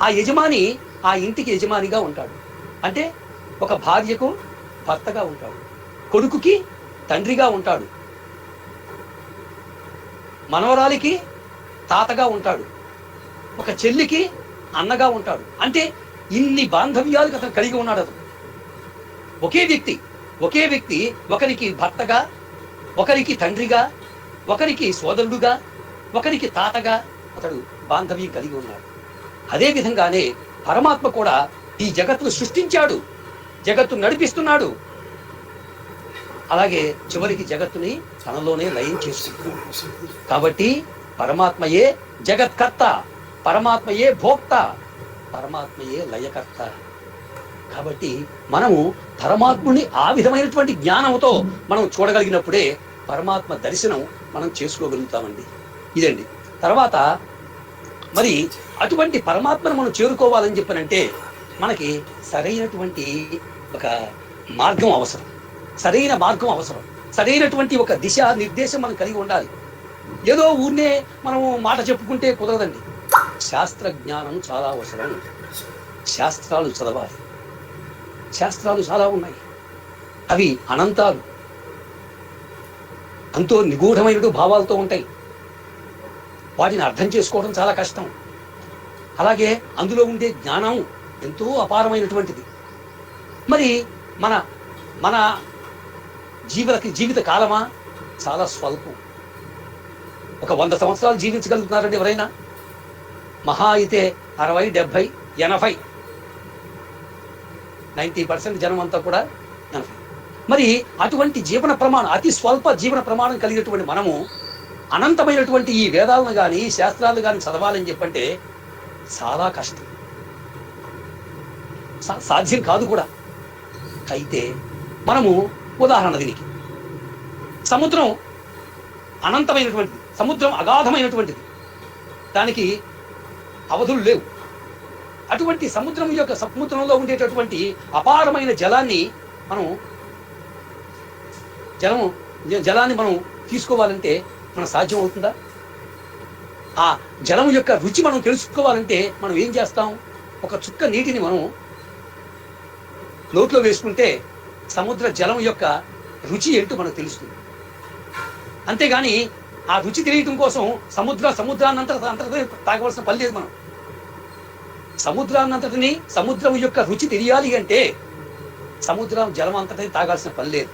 ఆ యజమాని ఆ ఇంటికి యజమానిగా ఉంటాడు. అంటే ఒక భార్యకు భర్తగా ఉంటాడు, కొడుకుకి తండ్రిగా ఉంటాడు, మనవరాలికి తాతగా ఉంటాడు, ఒక చెల్లికి అన్నగా ఉంటాడు. అంటే ఇన్ని బాంధవ్యాలు అతను కలిగి ఉన్నాడు. అతను ఒకే వ్యక్తి ఒకరికి భర్తగా, ఒకరికి తండ్రిగా, ఒకరికి సోదరుడుగా, ఒకరికి తాతగా అతడు బాంధవ్యం కలిగి ఉన్నాడు. అదే విధంగానే పరమాత్మ కూడా ఈ జగత్తును సృష్టించాడు, జగత్తును నడిపిస్తున్నాడు. అలాగే చివరికి జగత్తుని తనలోనే లయం చేసుకుంటున్నాడు. కాబట్టి పరమాత్మయే జగత్కర్త, పరమాత్మయే భోక్త, పరమాత్మయే లయకర్త. కాబట్టి మనము పరమాత్ముని ఆ విధమైనటువంటి జ్ఞానంతో మనం చూడగలిగినప్పుడే పరమాత్మ దర్శనం మనం చేసుకోగలుగుతామండి. ఇదండి. తర్వాత మరి అటువంటి పరమాత్మను మనం చేరుకోవాలని చెప్పనంటే మనకి సరైనటువంటి ఒక మార్గం అవసరం, సరైన మార్గం అవసరం, సరైనటువంటి ఒక దిశ నిర్దేశం మనం కలిగి ఉండాలి. ఏదో ఊరినే మనము మాట చెప్పుకుంటే కుదరదండి. శాస్త్ర జ్ఞానం చాలా అవసరం. శాస్త్రాలు చదవాలి. శాస్త్రాలు చాలా ఉన్నాయి. అవి అనంతాలు, ఎంతో నిగూఢమైన భావాలతో ఉంటాయి. వాటిని అర్థం చేసుకోవడం చాలా కష్టం. అలాగే అందులో ఉండే జ్ఞానం ఎంతో అపారమైనటువంటిది. మరి మన జీవిత కాలమా చాలా స్వల్పం. ఒక 100 సంవత్సరాలు జీవించగలుగుతున్నారండి ఎవరైనా? మహా అయితే 60, 70, 80, 90% జనం అంతా కూడా 80. మరి అటువంటి జీవన ప్రమాణం, అతి స్వల్ప జీవన ప్రమాణం కలిగినటువంటి మనము అనంతమైనటువంటి ఈ వేదాలను కానీ శాస్త్రాలను కానీ చదవాలని చెప్పంటే చాలా కష్టం, సాధ్యం కాదు కూడా. అయితే మనము ఉదాహరణ దీనికి, సముద్రం అనంతమైనటువంటిది, సముద్రం అగాధమైనటువంటిది. దానికి అవధులు లేవు. అటువంటి సముద్రంలో ఉండేటటువంటి అపారమైన జలాన్ని మనం తీసుకోవాలంటే మనం సాధ్యం అవుతుందా? ఆ జలం యొక్క రుచి మనం తెలుసుకోవాలంటే మనం ఏం చేస్తాం? ఒక చుక్క నీటిని మనం నోట్లో వేసుకుంటే సముద్ర జలం యొక్క రుచి ఏంటో మనకు తెలుస్తుంది. అంతేగాని ఆ రుచి తెలియటం కోసం సముద్రాన్నంతటా తాగవలసిన పని లేదు. మనం సముద్రాన్నంతటిని, సముద్రం యొక్క రుచి తెలియాలి అంటే సముద్రం జలం అంతటిని తాగాల్సిన పని లేదు,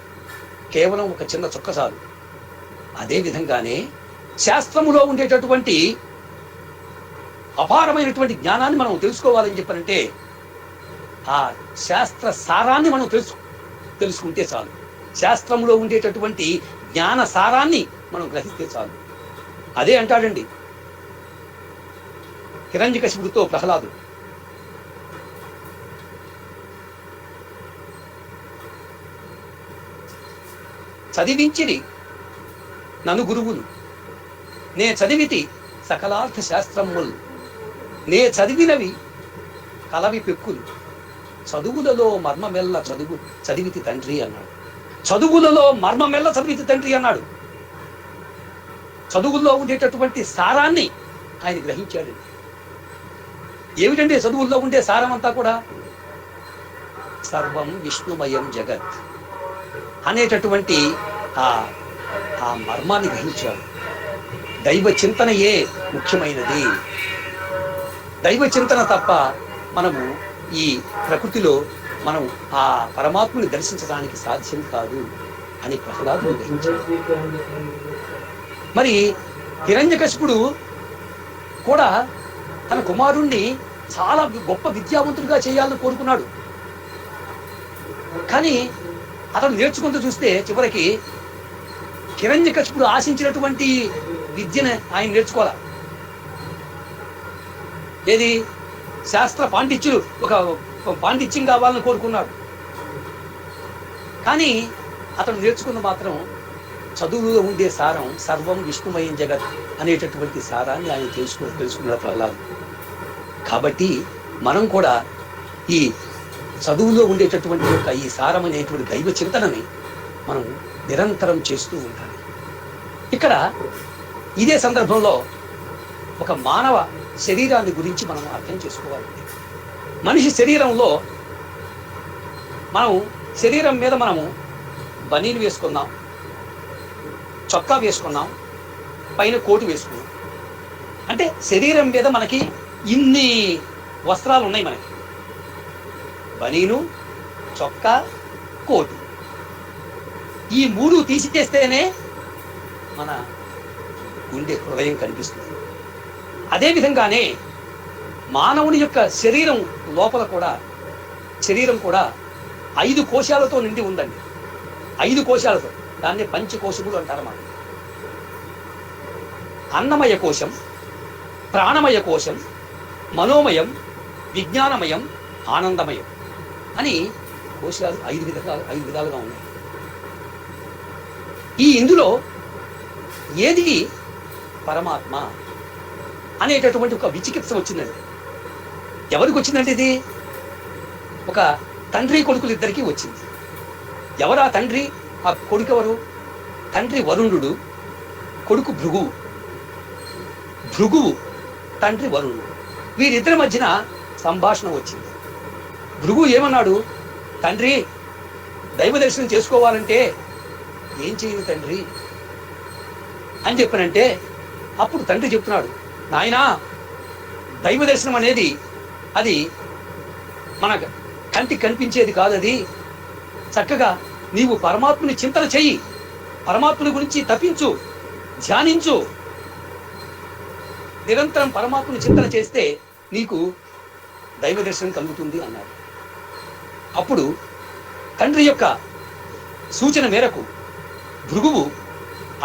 కేవలం ఒక చిన్న చుక్క చాలు. అదే విధంగానే శాస్త్రములో ఉండేటటువంటి అపారమైనటువంటి జ్ఞానాన్ని మనం తెలుసుకోవాలని చెప్పారంటే ఆ శాస్త్ర సారాన్ని మనం తెలుసుకుంటే చాలు. శాస్త్రంలో ఉండేటటువంటి జ్ఞాన సారాన్ని మనం గ్రహిస్తే చాలు. అదే అంటాడండి హిరణ్యకశిపుడితో ప్రహ్లాదుడు. చదివించిరి నను గురువులు, నే చదివితి సకలార్థ శాస్త్రములు, నే చదివినవి కలవి పెక్కులు, చదువులలో మర్మమెల్ల చదివితి తండ్రి అన్నాడు. చదువులలో మర్మమెల్ల చదివితి తండ్రి అన్నాడు. చదువుల్లో ఉండేటటువంటి సారాన్ని ఆయన గ్రహించాడు. ఏమిటంటే చదువుల్లో ఉండే సారం అంతా కూడా సర్వం విష్ణుమయం జగత్ అనేటటువంటి ఆ మర్మాన్ని గ్రహించాడు. దైవ చింతనయే ముఖ్యమైనది. దైవ చింతన తప్ప మనము ఈ ప్రకృతిలో మనం ఆ పరమాత్మని దర్శించడానికి సాధ్యం కాదు అని ప్రహ్లాదుడు గ్రహించాడు. మరి హిరణ్యకశిపుడు కూడా తన కుమారుణ్ణి చాలా గొప్ప విద్యావంతుడిగా చేయాలని కోరుకున్నాడు. కానీ అతను నేర్చుకుంటూ చూస్తే చివరికి హిరణ్యకశిపుడు ఆశించినటువంటి విద్యను ఆయన నేర్చుకోవాలి. ఏది? శాస్త్ర పాండిత్యులు, ఒక పాండిత్యం కావాలని కోరుకున్నాడు. కానీ అతను నేర్చుకున్న మాత్రం చదువులో ఉండే సారం సర్వం విష్ణుమయం జగత్ అనేటటువంటి సారాన్ని ఆయన తెలుసుకున్న ప్రహ్లాదు. కాబట్టి మనం కూడా ఈ చదువులో ఉండేటటువంటి యొక్క ఈ సారం అనేటువంటి దైవ చింతనని మనం నిరంతరం చేస్తూ ఉండాలి. ఇక్కడ ఇదే సందర్భంలో ఒక మానవ శరీరాన్ని గురించి మనం అర్థం చేసుకోవాలి. మనిషి శరీరంలో శరీరం మీద మనము బనీలు వేసుకున్నాం, చొక్కా వేసుకున్నాం, పైన కోటు వేసుకున్నాం. అంటే శరీరం మీద మనకి ఇన్ని వస్త్రాలు ఉన్నాయి. మనకి బనీను, చొక్కా, కోటు, ఈ మూడు తీసిచేస్తేనే మన గుండె హృదయం కనిపిస్తుంది. అదేవిధంగానే మానవుని యొక్క శరీరం లోపల కూడా శరీరం కూడా 5 కోశాలతో నిండి ఉందండి. 5 కోశాలతో, దాన్ని పంచకోశములు అంటారు. మనం అన్నమయ కోశం, ప్రాణమయ కోశం, మనోమయం, విజ్ఞానమయం, ఆనందమయం అని కోశాలు 5 విధాలుగా ఉన్నాయి. ఇందులో ఏది పరమాత్మ అనేటటువంటి ఒక విచికిత్స వచ్చిందండి. ఎవరికి వచ్చిందంటే ఇది ఒక తండ్రి కొడుకులు ఇద్దరికీ వచ్చింది. ఎవరు ఆ తండ్రి? ఆ కొడుకు ఎవరు? తండ్రి వరుణుడు, కొడుకు భృగువు. భృగువు తండ్రి వరుణుడు, వీరిద్దరి మధ్యన సంభాషణ వచ్చింది. భృగువు ఏమన్నాడు? తండ్రి, దైవ దర్శనం చేసుకోవాలంటే ఏం చేయను తండ్రి అని చెప్పానంటే, అప్పుడు తండ్రి చెప్తున్నాడు, నాయనా, దైవ దర్శనం అనేది అది మన కంటికి కనిపించేది కాదు. అది చక్కగా నీవు పరమాత్మని చింతన చెయ్యి, పరమాత్మని గురించి తప్పించు, ధ్యానించు. నిరంతరం పరమాత్మని చింతన చేస్తే నీకు దైవ దర్శనం కలుగుతుంది అన్నాడు. అప్పుడు తండ్రి యొక్క సూచన మేరకు భృగువు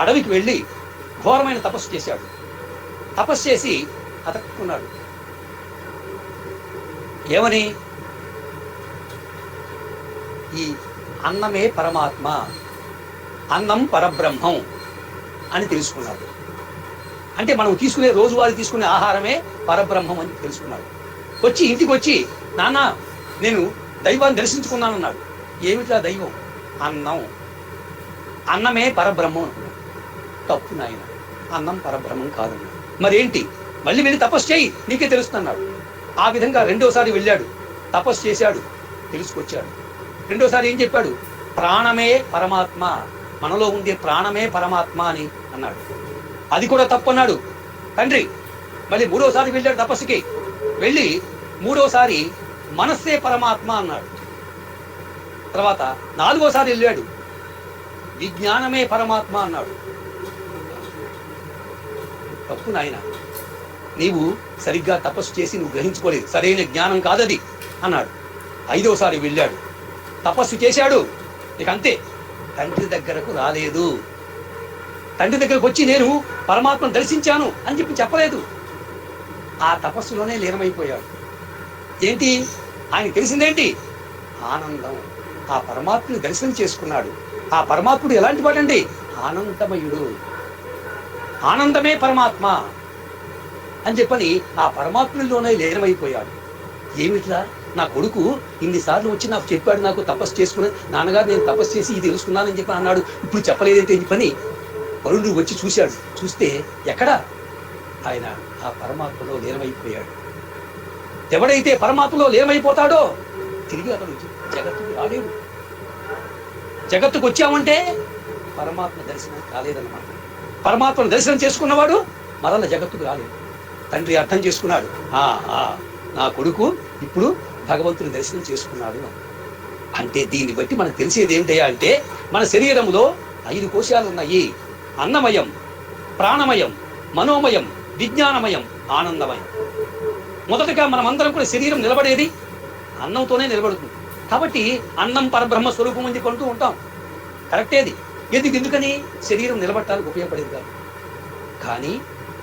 అడవికి వెళ్ళి ఘోరమైన తపస్సు చేశాడు. తపస్సు చేసి అతక్కున్నాడు. ఏమని? ఈ అన్నమే పరమాత్మ, అన్నం పరబ్రహ్మం అని తెలుసుకున్నాడు. అంటే మనం తీసుకునే రోజువారీ తీసుకునే ఆహారమే పరబ్రహ్మం అని తెలుసుకున్నాడు. వచ్చి ఇంటికి వచ్చి, నాన్న నేను దైవాన్ని దర్శించుకున్నానన్నాడు. ఏమిట్రా దైవం? అన్నం. అన్నమే పరబ్రహ్మం అనుకున్నాడు. తప్పు నాయన, అన్నం పరబ్రహ్మం కాదన్నాడు. మరేంటి? మళ్ళీ వెళ్ళి తపస్సు చేయి, నీకే తెలుస్తున్నాడు. ఆ విధంగా రెండోసారి వెళ్ళాడు, తపస్సు చేశాడు, తెలుసుకొచ్చాడు. రెండోసారి ఏం చెప్పాడు? ప్రాణమే పరమాత్మ, మనలో ఉండే ప్రాణమే పరమాత్మ అని అన్నాడు. అది కూడా తప్పన్నాడు తండ్రి. మళ్ళీ మూడోసారి వెళ్ళాడు తపస్సుకి. వెళ్ళి మూడోసారి మనస్సే పరమాత్మ అన్నాడు. తర్వాత నాలుగోసారి వెళ్ళాడు, విజ్ఞానమే పరమాత్మ అన్నాడు. తప్పు నాయన, నీవు సరిగ్గా తపస్సు చేసి నువ్వు గ్రహించుకోలేదు, సరైన జ్ఞానం కాదది అన్నాడు. ఐదోసారి వెళ్ళాడు, తపస్సు చేశాడు, ఇక అంతే, తండ్రి దగ్గరకు రాలేదు. తండ్రి దగ్గరకు వచ్చి నేను పరమాత్మను దర్శించాను అని చెప్పలేదు. ఆ తపస్సులోనే లీనమైపోయాడు. ఏంటి ఆయన తెలిసిందేంటి? ఆనందం. ఆ పరమాత్మని దర్శనం చేసుకున్నాడు. ఆ పరమాత్ముడు ఎలాంటి వాడండి? ఆనందమయుడు. ఆనందమే పరమాత్మ అని చెప్పని ఆ పరమాత్మలోనే లీనమైపోయాడు. ఏమిట్లా నా కొడుకు ఇన్నిసార్లు వచ్చి నాకు చెప్పాడు, నాకు తపస్సు చేసుకుని, నాన్నగారు నేను తపస్సు చేసి ఇది తెలుసుకున్నానని చెప్పి అన్నాడు, ఇప్పుడు చెప్పలేదంటే అని చెప్పని వరుణుడు వచ్చి చూశాడు. చూస్తే ఎక్కడా ఆయన ఆ పరమాత్మలో లీనమైపోయాడు. ఎవడైతే పరమాత్మలో లీనమైపోతాడో తిరిగి అతడు జగత్తుకు రాలేడు. జగత్తుకు వచ్చామంటే పరమాత్మ దర్శనం కాలేదన్నమాట. పరమాత్మను దర్శనం చేసుకున్నవాడు మరల జగత్తుకు రాలేడు. తండ్రి అర్థం చేసుకున్నాడు, నా కొడుకు ఇప్పుడు భగవంతుని దర్శనం చేసుకున్నాడు. అంటే దీన్ని బట్టి మనకు తెలిసేది ఏమిటయ్యా అంటే, మన శరీరంలో 5 కోశాలు ఉన్నాయి. అన్నమయం, ప్రాణమయం, మనోమయం, విజ్ఞానమయం, ఆనందమయం. మొదటగా మనం అందరం కూడా శరీరం నిలబడేది అన్నంతోనే నిలబడుతుంది. కాబట్టి అన్నం పరబ్రహ్మ స్వరూపం అని కొంటూ ఉంటాం. కరెక్టేది. ఎందుకని? శరీరం నిలబడటానికి ఉపయోగపడేది కాదు. కానీ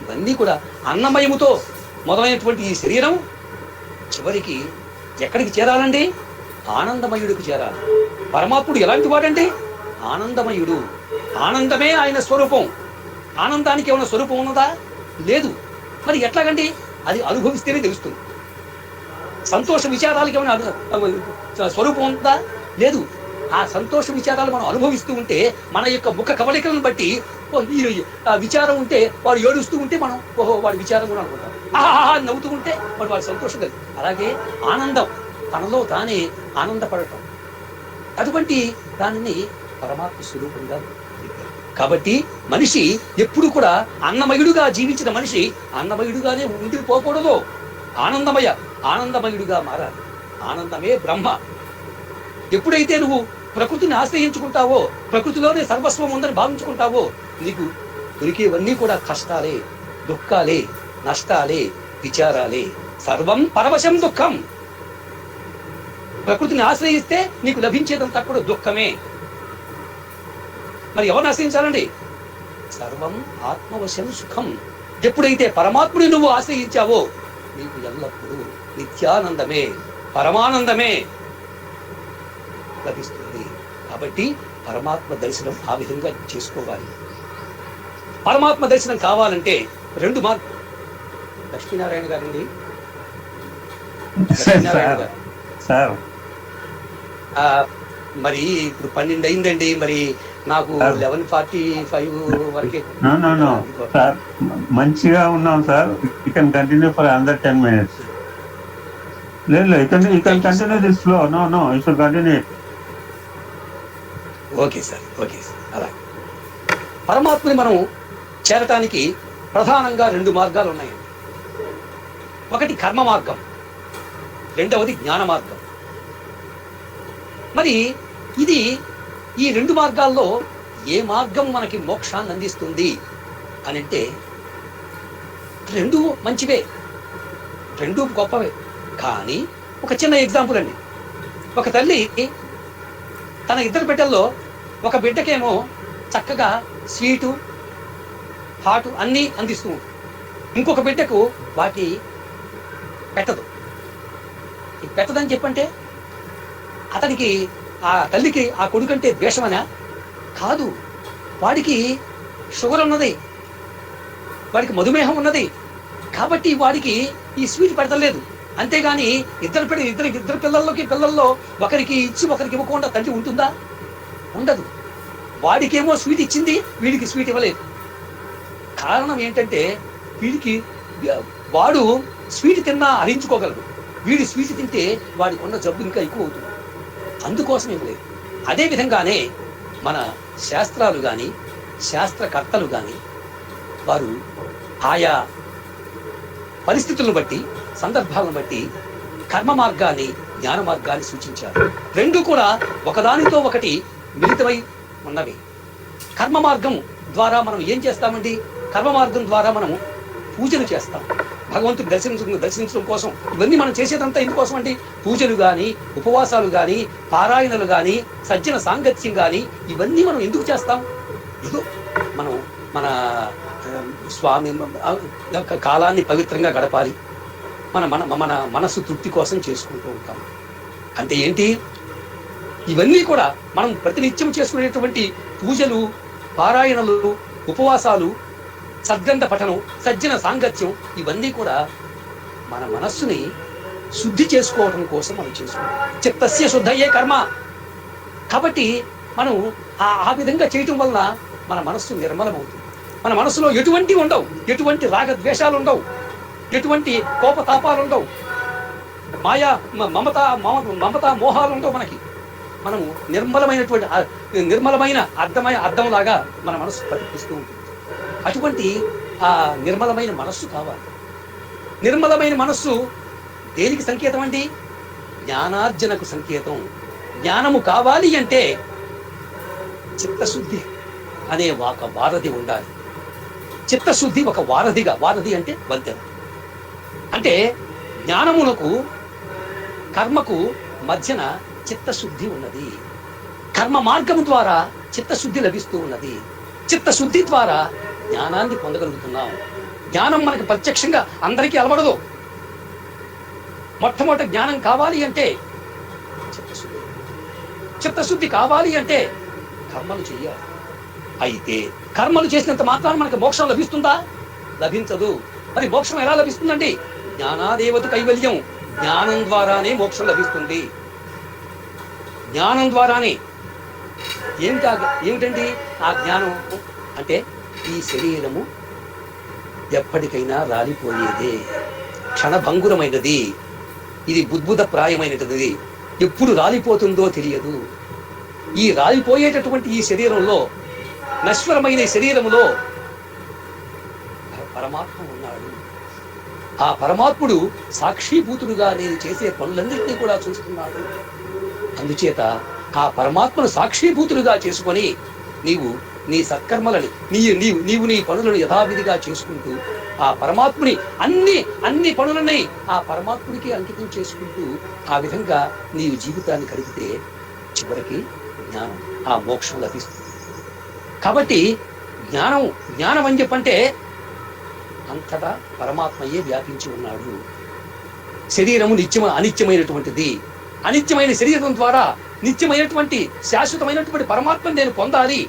ఇవన్నీ కూడా అన్నమయముతో మొదలైనటువంటి ఈ శరీరం చివరికి ఎక్కడికి చేరాలండి? ఆనందమయుడికి చేరాలి. పరమాత్ముడు ఎలాంటి వాడండి? ఆనందమయుడు. ఆనందమే ఆయన స్వరూపం. ఆనందానికి ఏమైనా స్వరూపం ఉన్నదా? లేదు. మరి ఎట్లాగండి? అది అనుభవిస్తేనే తెలుస్తుంది. సంతోష విచారాలకి ఏమైనా స్వరూపం ఉందా? లేదు. ఆ సంతోష విచారాలు మనం అనుభవిస్తూ ఉంటే మన యొక్క ముఖ కవళికలను బట్టి ఆ విచారం ఉంటే వాడు ఏడుస్తూ ఉంటే మనం ఓహో వాడి విచారం కూడా అనుకుంటాం. ఆహా నవ్వుతూ ఉంటే వాడి సంతోషం కలిగి. అలాగే ఆనందం, తనలో తానే ఆనందపడటం, అటువంటి దానిని పరమాత్మ స్వరూపంగా. కాబట్టి మనిషి ఎప్పుడు కూడా అన్నమయుడుగా జీవించిన మనిషి అన్నమయుడుగానే ఉండిపోకూడదు. ఆనందమయుడుగా మారాలి. ఆనందమే బ్రహ్మ. ఎప్పుడైతే నువ్వు ప్రకృతిని ఆశ్రయించుకుంటావో, ప్రకృతిలోనే సర్వస్వం ఉందని భావించుకుంటావో, నీకు దొరికేవన్నీ కూడా కష్టాలే, దుఃఖాలే, నష్టాలే, విచారాలే. సర్వం పరవశం దుఃఖం. ప్రకృతిని ఆశ్రయిస్తే నీకు లభించేదంతా కూడా దుఃఖమే. మరి ఎవరిని ఆశ్రయించాలండి? సర్వం ఆత్మవశం సుఖం. ఎప్పుడైతే పరమాత్ముని నువ్వు ఆశ్రయించావో నీకు ఎల్లప్పుడూ నిత్యానందమే, పరమానందమే లభిస్తుంది. కాబట్టి పరమాత్మ దర్శనం ఆ విధంగా చేసుకోవాలి. పరమాత్మ దర్శనం కావాలంటే 2 మార్గం. లక్ష్మీనారాయణ గారండి, సార్ మరి ఇప్పుడు 12 అయిందండి. మరి నాకు 11:45 వరకే. సార్ మంచిగా ఉన్నాం sir. You can continue for another 10 minutes. లేదు, you can continue this flow. No you should continue. Okay sir, okay sir. అలా పరమాత్మని మనం చేరటానికి ప్రధానంగా 2 మార్గాలు ఉన్నాయండి. ఒకటి కర్మ మార్గం, రెండవది జ్ఞాన మార్గం. మరి ఇది ఈ 2 మార్గాల్లో ఏ మార్గం మనకి మోక్షాన్ని అందిస్తుంది అని అంటే 2 మంచివే, 2 గొప్పవే. కానీ ఒక చిన్న ఎగ్జాంపుల్ అండి. ఒక తల్లి తన 2 బిడ్డల్లో ఒక బిడ్డకేమో చక్కగా స్వీటు, హాటు అన్నీ అందిస్తూ ఉంటుంది. ఇంకొక బిడ్డకు వాటి పెట్టదు. పెట్టదని చెప్పంటే అతనికి, ఆ తల్లికి ఆ కొడుకంటే ద్వేషమనా? కాదు. వాడికి షుగర్ ఉన్నది, వాడికి మధుమేహం ఉన్నది కాబట్టి వాడికి ఈ స్వీట్ పెడతలేదు. అంతేగాని ఇద్దరు పిల్లల్లో ఒకరికి ఇచ్చి ఒకరికి ఇవ్వకుండా తండ్రి ఉంటుందా? ఉండదు. వాడికేమో స్వీట్ ఇచ్చింది, వీడికి స్వీట్ ఇవ్వలేదు. కారణం ఏంటంటే వాడు స్వీట్ తిన్నా హరించుకోగలడు, వీడి స్వీట్ తింటే వాడికి ఉన్న జబ్బు ఇంకా ఎక్కువ అవుతుంది, అందుకోసం ఇవ్వలేదు. అదే విధంగానే మన శాస్త్రాలు కానీ శాస్త్రకర్తలు కానీ వారు ఆయా పరిస్థితులను బట్టి సందర్భాలను బట్టి కర్మ మార్గాన్ని జ్ఞాన మార్గాన్ని సూచించారు. రెండు కూడా ఒకదానితో ఒకటి మిళితమై ఉన్నవి. కర్మ మార్గం ద్వారా మనం ఏం చేస్తామండి? కర్మ మార్గం ద్వారా మనము పూజలు చేస్తాం, భగవంతుడు దర్శించడం కోసం. ఇవన్నీ మనం చేసేదంతా ఎందుకోసం అండి? పూజలు కానీ, ఉపవాసాలు కానీ, పారాయణలు కానీ, సజ్జన సాంగత్యం కానీ, ఇవన్నీ మనం ఎందుకు చేస్తాం? ఏదో మనం మన స్వామి కాలాన్ని పవిత్రంగా గడపాలి, మన మనస్సు తృప్తి కోసం చేసుకుంటూ ఉంటాం. అంటే ఏంటి? ఇవన్నీ కూడా మనం ప్రతినిత్యం చేసుకునేటువంటి పూజలు, పారాయణలు, ఉపవాసాలు, సద్గంధ పఠనం, సజ్జన సాంగత్యం, ఇవన్నీ కూడా మన మనస్సుని శుద్ధి చేసుకోవడం కోసం మనం చేసుకుంటాం. చిత్తస్య శుద్ధయే కర్మ. కాబట్టి మనం ఆ విధంగా చేయటం వల్ల మన మనస్సు నిర్మలమవుతుంది. మన మనసులో ఎటువంటి ఉండవు, ఎటువంటి రాగద్వేషాలు ఉండవు, ఎటువంటి కోపతాపాలు ఉండవు, మాయా మమత మోహాలు ఉండవు. మనము నిర్మలమైన అర్థంలాగా మన మనస్సు ప్రతిపిస్తూ ఉంటుంది. అటువంటి ఆ నిర్మలమైన మనస్సు కావాలి. నిర్మలమైన మనస్సు దేనికి సంకేతం అండి? జ్ఞానార్జనకు సంకేతం. జ్ఞానము కావాలి అంటే చిత్తశుద్ధి అనే ఒక వారధి ఉండాలి. చిత్తశుద్ధి ఒక వారధిగా, వారధి అంటే వంతెన. అంటే జ్ఞానమునకు కర్మకు మధ్యన చిత్తశుద్ధి ఉన్నది. కర్మ మార్గము ద్వారా చిత్తశుద్ధి లభిస్తూ ఉన్నది. చిత్తశుద్ధి ద్వారా జ్ఞానాన్ని పొందగలుగుతున్నాం. జ్ఞానం మనకి ప్రత్యక్షంగా అందరికీ అలవడదు. మొట్టమొదటి జ్ఞానం కావాలి అంటే చిత్తశుద్ధి. చిత్తశుద్ధి కావాలి అంటే కర్మలు చెయ్యాలి. అయితే కర్మలు చేసినంత మాత్రాన మనకు మోక్షం లభిస్తుందా? లభించదు. మరి మోక్షం ఎలా లభిస్తుందండి? జ్ఞానాదేవత కైవల్యం. జ్ఞానం ద్వారానే మోక్షం లభిస్తుంది. జ్ఞానం ద్వారానే. ఏమిటండి ఆ జ్ఞానం అంటే? ఈ శరీరము ఎప్పటికైనా రాలిపోయేదే, క్షణభంగురమైనది, ఇది బుద్భుత ప్రాయమైనది, ఎప్పుడు రాలిపోతుందో తెలియదు. ఈ రాలిపోయేటటువంటి ఈ శరీరంలో, నశ్వరమైన శరీరములో పరమాత్మ ఉన్నాడు. ఆ పరమాత్ముడు సాక్షిభూతుడుగా నేను చేసే పనులన్నింటినీ కూడా చూస్తున్నాడు. అందుచేత ఆ పరమాత్మను సాక్షిభూతులుగా చేసుకొని నీవు నీ సత్కర్మలని నీవు నీ పనులను యథావిధిగా చేసుకుంటూ ఆ పరమాత్ముని అన్ని పనులని ఆ పరమాత్ముడికి అంకితం చేసుకుంటూ ఆ విధంగా నీవు జీవితాన్ని గడిపితే చివరికి జ్ఞానం, ఆ మోక్షం లభిస్తుంది. కాబట్టి జ్ఞానం అని చెప్పంటే అంతటా పరమాత్మయే వ్యాపించి ఉన్నాడు. శరీరము అనిత్యమైనటువంటిది. అనిత్యమైన శరీరం ద్వారా నిత్యమైనటువంటి శాశ్వతమైనటువంటి పరమాత్మను నేను పొందాలి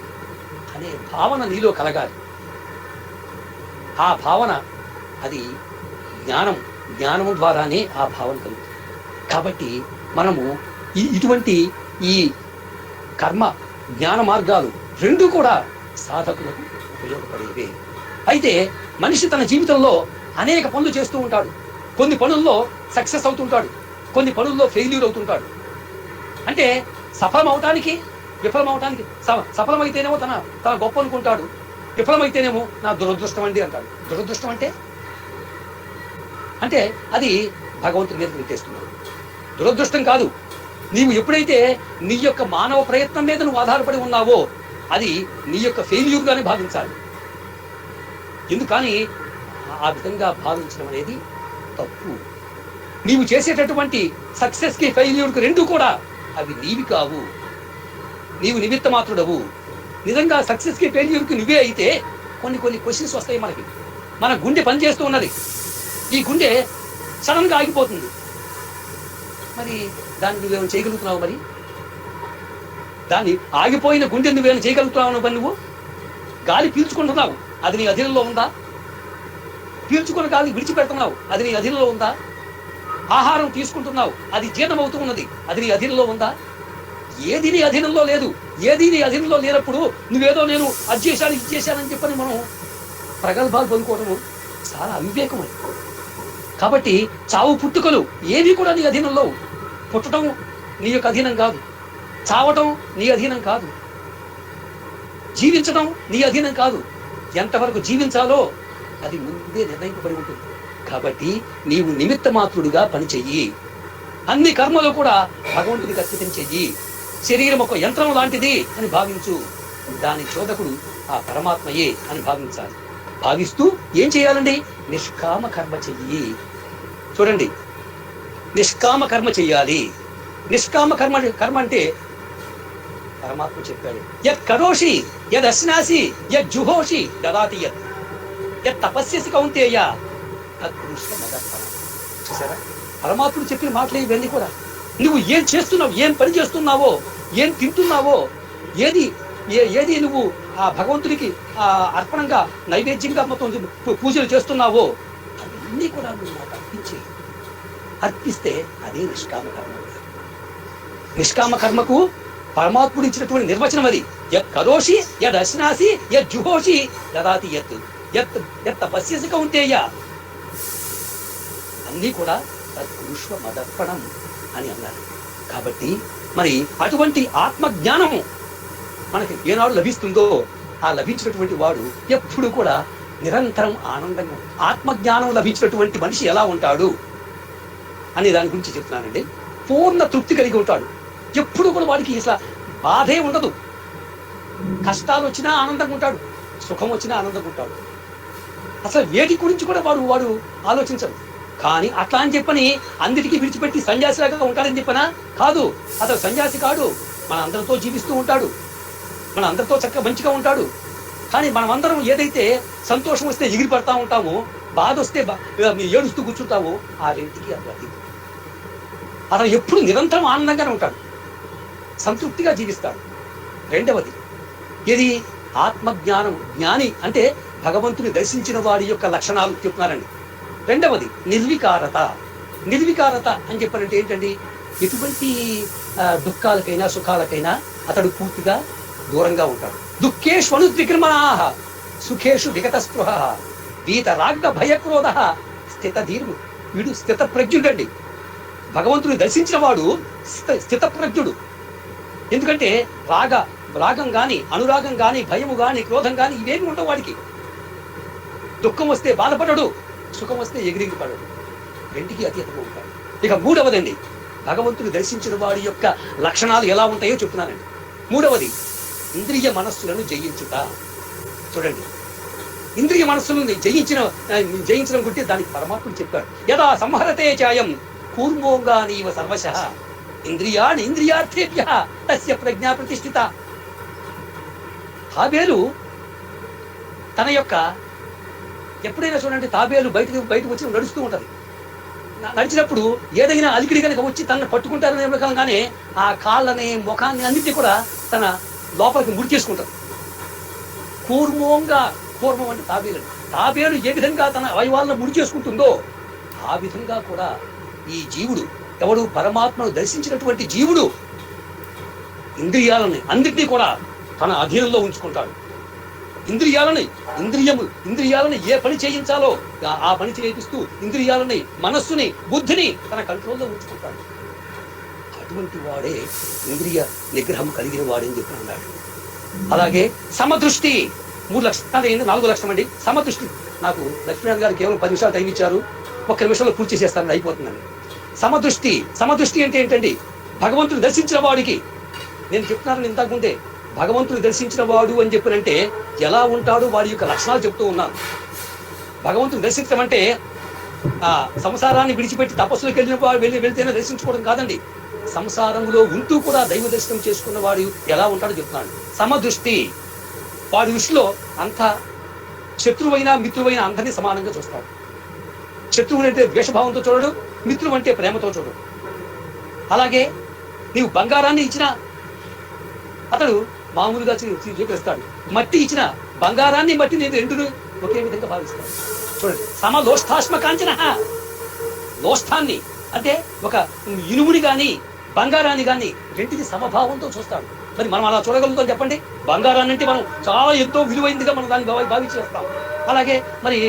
అనే భావన నీలో కలగాలి. ఆ భావన అది జ్ఞానం ద్వారానే ఆ భావన కలుగుతుంది. కాబట్టి మనము ఇటువంటి ఈ కర్మ జ్ఞాన మార్గాలు రెండు కూడా సాధకులకు ఉపయోగపడేవే. అయితే మనిషి తన జీవితంలో అనేక పనులు చేస్తూ ఉంటాడు. కొన్ని పనుల్లో సక్సెస్ అవుతుంటాడు, కొన్ని పనుల్లో ఫెయిల్యూర్ అవుతుంటాడు. అంటే సఫలమవటానికి విఫలమవటానికి, సఫలమైతేనేమో తన గొప్ప అనుకుంటాడు, విఫలమైతేనేమో నా దురదృష్టం అండి అంటాడు. దురదృష్టం అంటే అది భగవంతుడి మీద పెట్టేస్తున్నాడు. దురదృష్టం కాదు. నీవు ఎప్పుడైతే నీ యొక్క మానవ ప్రయత్నం మీద నువ్వు ఆధారపడి ఉన్నావో అది నీ యొక్క ఫెయిల్యూర్గానే భావించాలి. ఎందుకని ఆ విధంగా భావించడం అనేది తప్పు. నీవు చేసేటటువంటి సక్సెస్ కి ఫెయిల్యూర్ కి రెండు కూడా అవి నీవి కావు. నీవు నిమిత్త మాత్రుడవు. నిజంగా సక్సెస్ కి ఫెయిల్యూర్ కి నువ్వే అయితే కొన్ని క్వశ్చన్స్ వస్తాయి మనకి. మన గుండె పనిచేస్తూ ఉన్నది, ఈ గుండె సడన్ గా ఆగిపోతుంది. మరి దాన్ని నువ్వేమైనా చేయగలుగుతున్నావు? మరి దాన్ని ఆగిపోయిన గుండె నువ్వేమైనా చేయగలుగుతున్నావు? మరి నువ్వు గాలి పీల్చుకుంటున్నావు, అది నీ అధీనంలో ఉందా? పీల్చుకున్న గాలి విడిచిపెడుతున్నావు, అది నీ అధీనంలో ఉందా? ఆహారం తీసుకుంటున్నావు, అది జీర్ణమవుతూ ఉన్నది, అది నీ అధీనంలో ఉందా? ఏది నీ అధీనంలో లేదు. ఏది నీ అధీనంలో లేనప్పుడు నువ్వేదో నేను అది చేశాను ఇది చేశానని చెప్పని మనం ప్రగల్భాలు పలుకోవడము చాలా అవివేకం. కాబట్టి చావు పుట్టుకలు ఏవి కూడా నీ అధీనంలో. పుట్టడం నీ యొక్క అధీనం కాదు, చావటం నీ అధీనం కాదు, జీవించడం నీ అధీనం కాదు. ఎంతవరకు జీవించాలో అది ముందే నిర్ణయింపబడి ఉంటుంది. కాబట్టి నీవు నిమిత్త మాత్రుడుగా పనిచెయ్యి. అన్ని కర్మలు కూడా భగవంతుడికి అర్పితం చెయ్యి. శరీరం ఒక యంత్రం లాంటిది అని భావించు. దాని చోదకుడు ఆ పరమాత్మయే అని భావించాలి. భావిస్తూ ఏం చేయాలండి? నిష్కామ కర్మ చెయ్యి. చూడండి, నిష్కామ కర్మ చెయ్యాలి. నిష్కామ కర్మ అంటే పరమాత్మ చెప్పాడు, యత్ కరోషి యద్ అశ్నాసి యద్ జుహోషి దదాతి యత్ తపస్యసి కౌంతేయ తత్కృష్ణ మదర్పణ. చూసారా, పరమాత్ముడు చెప్పిన మాటలే ఇవన్నీ కూడా. నువ్వు ఏం చేస్తున్నావు, ఏం పని చేస్తున్నావో, ఏం తింటున్నావో, ఏది నువ్వు ఆ భగవంతుడికి అర్పణంగా నైవేద్యంగా మొత్తం పూజలు చేస్తున్నావో అవన్నీ కూడా నువ్వు నాకు అర్పిస్తే అదే నిష్కామ కర్మ. నిష్కామ కర్మకు పరమాత్ముడు ఇచ్చినటువంటి నిర్వచనం అది. యత్ కరోషి యద్ అశ్నాసి యద్ జుహోషి దదాతి యత్ తపస్యసి కౌంతేయ. అన్నీ కూడా తత్కృష్ణ మదర్పణం అని అన్నారు. కాబట్టి మరి అటువంటి ఆత్మజ్ఞానము మనకి ఏనాడు లభిస్తుందో ఆ లభించినటువంటి వాడు ఎప్పుడు కూడా నిరంతరం ఆనందంగా, ఆత్మజ్ఞానం లభించినటువంటి మనిషి ఎలా ఉంటాడు అనే దాని గురించి చెప్తున్నానండి. పూర్ణ తృప్తి కలిగి ఉంటాడు. ఎప్పుడు కూడా వాడికి అసలు బాధే ఉండదు. కష్టాలు వచ్చినా ఆనందంగా ఉంటాడు, సుఖం వచ్చినా ఆనందంగా ఉంటాడు. అసలు వేటి గురించి కూడా వాడు ఆలోచించడు. కానీ అట్లా అని చెప్పని అందరికీ విడిచిపెట్టి సన్యాసిలాగా ఉంటాడని చెప్పనా? కాదు, అతను సన్యాసి కాడు. మన అందరితో జీవిస్తూ ఉంటాడు, మన అందరితో చక్కగా మంచిగా ఉంటాడు. కానీ మనం అందరం ఏదైతే సంతోషం వస్తే ఎగిరి పడతా ఉంటామో, బాధ వస్తే ఏడుస్తూ కూర్చుంటామో ఆ రెంటికి అది. అతను ఎప్పుడు నిరంతరం ఆనందంగానే ఉంటాడు, సంతృప్తిగా జీవిస్తాడు. రెండవది ఇది ఆత్మజ్ఞానం. జ్ఞాని అంటే భగవంతుని దర్శించిన వాడి యొక్క లక్షణాలు చెప్తున్నారండి. రెండవది నిర్వికారత. నిర్వికారత అని చెప్పారంటే ఏంటండి? ఎటువంటి దుఃఖాలకైనా సుఖాలకైనా అతడు పూర్తిగా దూరంగా ఉంటాడు. దుఃఖేషు అనుద్విగ్రమణాః సుఖేషు విగత స్పృహ వీత రాగ భయక్రోధ స్థిత ధీర్ము. వీడు స్థిత ప్రజ్ఞుడండి. భగవంతుని దర్శించిన వాడు స్థిత ప్రజ్ఞుడు. ఎందుకంటే రాగం గాని, అనురాగం గాని, భయము గాని, క్రోధం గాని ఇవేమి ఉండవు వాడికి. దుఃఖం వస్తే బాధపడడు, సుఖం వస్తే ఎగిరిగిపడడు, రెంటికి అతీతంగా ఉంటాడు. ఇక మూడవదండి, భగవంతుని దర్శించిన వాడి యొక్క లక్షణాలు ఎలా ఉంటాయో చెప్తున్నానండి. మూడవది ఇంద్రియ మనస్సులను జయించుట. చూడండి, ఇంద్రియ మనస్సులను జయించడం గురించి దానికి పరమాత్ముడు చెప్పాడు. యదా సంహరతే చాయం కూర్మోంగా నీవ సర్వశః ఇంద్రియాణి ఇంద్రియార్థేభ్యః తస్య ప్రజ్ఞా ప్రతిష్ఠిత. తాబేలు తన యొక్క ఎప్పుడైనా చూడండి, తాబేలు బయటకు వచ్చి నడుస్తూ ఉంటది. నడిచినప్పుడు ఏదైనా అలికిడి కనుక వచ్చి తనను పట్టుకుంటారనే రకంగానే ఆ కాళ్ళని, ముఖాన్ని అన్నిటినీ కూడా తన లోపలికి ముడిచేసుకుంటారు. కూర్మం అంటే తాబేలు. తాబేలు ఏ విధంగా తన అవయవాలను ముడి చేసుకుంటుందో ఆ విధంగా కూడా ఈ జీవుడు, ఎవడు పరమాత్మను దర్శించినటువంటి జీవుడు, ఇంద్రియాలని అన్నిటినీ కూడా తన అధీనంలో ఉంచుకుంటాడు. ఇంద్రియాలని ఏ పని చేయించాలో ఆ పని చేయిస్తూ ఇంద్రియాలని, మనస్సుని, బుద్ధిని తన కంట్రోల్లో ఉంచుకుంటాడు. అటువంటి వాడే ఇంద్రియ నిగ్రహం కలిగిన వాడని చెప్పి అన్నాడు. అలాగే సమదృష్టి. 3 లక్షణాలు అయింది, 4వ లక్షణం అండి సమదృష్టి. నాకు లక్ష్మీనారాయణ గారు కేవలం 10 నిమిషాలు టైం ఇచ్చారు, 1 నిమిషంలో పూర్తి చేస్తానని అయిపోతుందండి. సమదృష్టి అంటే ఏంటండి? భగవంతుని దర్శించిన వాడికి, నేను చెప్తున్నాను ఇంతకుముందే, భగవంతుని దర్శించిన వాడు అని చెప్పినంటే ఎలా ఉంటాడు వాడి యొక్క లక్షణాలు చెప్తూ ఉన్నాను. భగవంతుని దర్శించడం అంటే సంసారాన్ని విడిచిపెట్టి తపస్సులకు వెళ్తేనే దర్శించుకోవడం కాదండి. సంసారంలో ఉంటూ కూడా దైవ దర్శనం చేసుకున్న వాడు ఎలా ఉంటాడో చెప్తున్నాడు. సమదృష్టి. వాడి దృష్టిలో అంత శత్రువైనా మిత్రువైనా అందరినీ సమానంగా చూస్తాడు. శత్రువులు అంటే ద్వేషభావంతో చూడడు, మిత్రువు అంటే ప్రేమతో చూడడు. అలాగే నీవు బంగారాన్ని ఇచ్చినా అతడు మామూలుగా స్వీకరిస్తాడు. మట్టి ఇచ్చిన బంగారాన్ని, మట్టిని రెండు ఒకే విధంగా భావిస్తారు. చూడండి, సమలోష్టాశ్మ కాంచన, లోష్టాన్ని అంటే ఒక ఇనుముని గాని బంగారాన్ని గాని రెంటిని సమభావంతో చూస్తాడు. మరి మనం అలా చూడగలుగుతాం చెప్పండి? బంగారాన్ని అంటే మనం చాలా ఎంతో విలువైందిగా మనం దాన్ని భావించేస్తాం. అలాగే మరి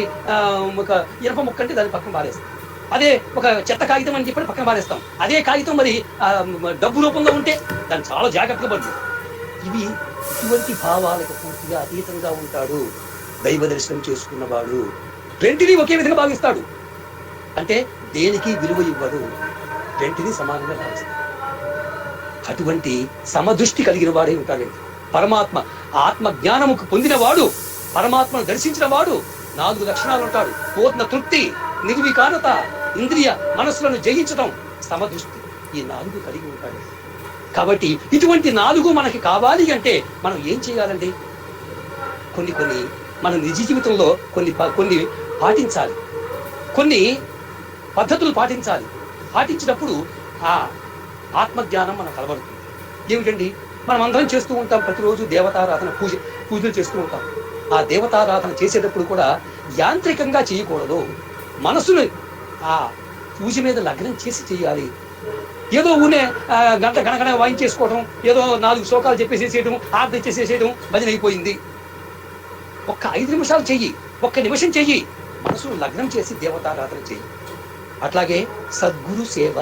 ఒక ఇనప ముక్క అంటే దాన్ని పక్కన పారేస్తాం. అదే ఒక చెత్త కాగితం అని చెప్పి పక్కన పారేస్తాం. అదే కాగితం మరి డబ్బు రూపంలో ఉంటే దాన్ని చాలా జాగ్రత్తగా పడుతుంది. ఇవి ఇటువంటి భావాలకు పూర్తిగా అతీతంగా ఉంటాడు దైవ దర్శనం చేసుకున్నవాడు. రెంటిని ఒకే విధంగా భావిస్తాడు. అంటే దేనికి విలువ ఇవ్వడు, రెంటిని సమానంగా భావిస్తాడు. అటువంటి సమదృష్టి కలిగిన వాడే ఉంటాడండి పరమాత్మ. ఆత్మ జ్ఞానముకు పొందిన వాడు, పరమాత్మను దర్శించిన వాడు 4 లక్షణాలు ఉంటాడు. పూర్ణ తృప్తి, నిర్వికారత, ఇంద్రియ మనస్సులను జయించడం, సమదృష్టి. ఈ 4 కలిగి ఉంటాడు. కాబట్టి ఇటువంటి 4 మనకి కావాలి అంటే మనం ఏం చేయాలండి? కొన్ని మన నిజ జీవితంలో కొన్ని పాటించాలి, కొన్ని పద్ధతులు పాటించాలి. పాటించినప్పుడు ఆ ఆత్మజ్ఞానం మనకు కలబడుతుంది. ఏమిటండి? మనం అందరం చేస్తూ ఉంటాం ప్రతిరోజు దేవతారాధన, పూజలు చేస్తూ ఉంటాం. ఆ దేవతారాధన చేసేటప్పుడు కూడా యాంత్రికంగా చేయకూడదు. మనసును ఆ పూజ మీద లగ్నం చేసి చేయాలి. ఏదో ఊనే గంట గణగణ వాయించేసుకోవడం, ఏదో 4 శ్లోకాలు చెప్పేసేసేయడం, ఆర్తి చేసేసేయడం భజన అయిపోయింది. ఒక్క 5 నిమిషాలు చెయ్యి, 1 నిమిషం చెయ్యి, మనసును లగ్నం చేసి దేవతారాధన చెయ్యి. అట్లాగే సద్గురు సేవ,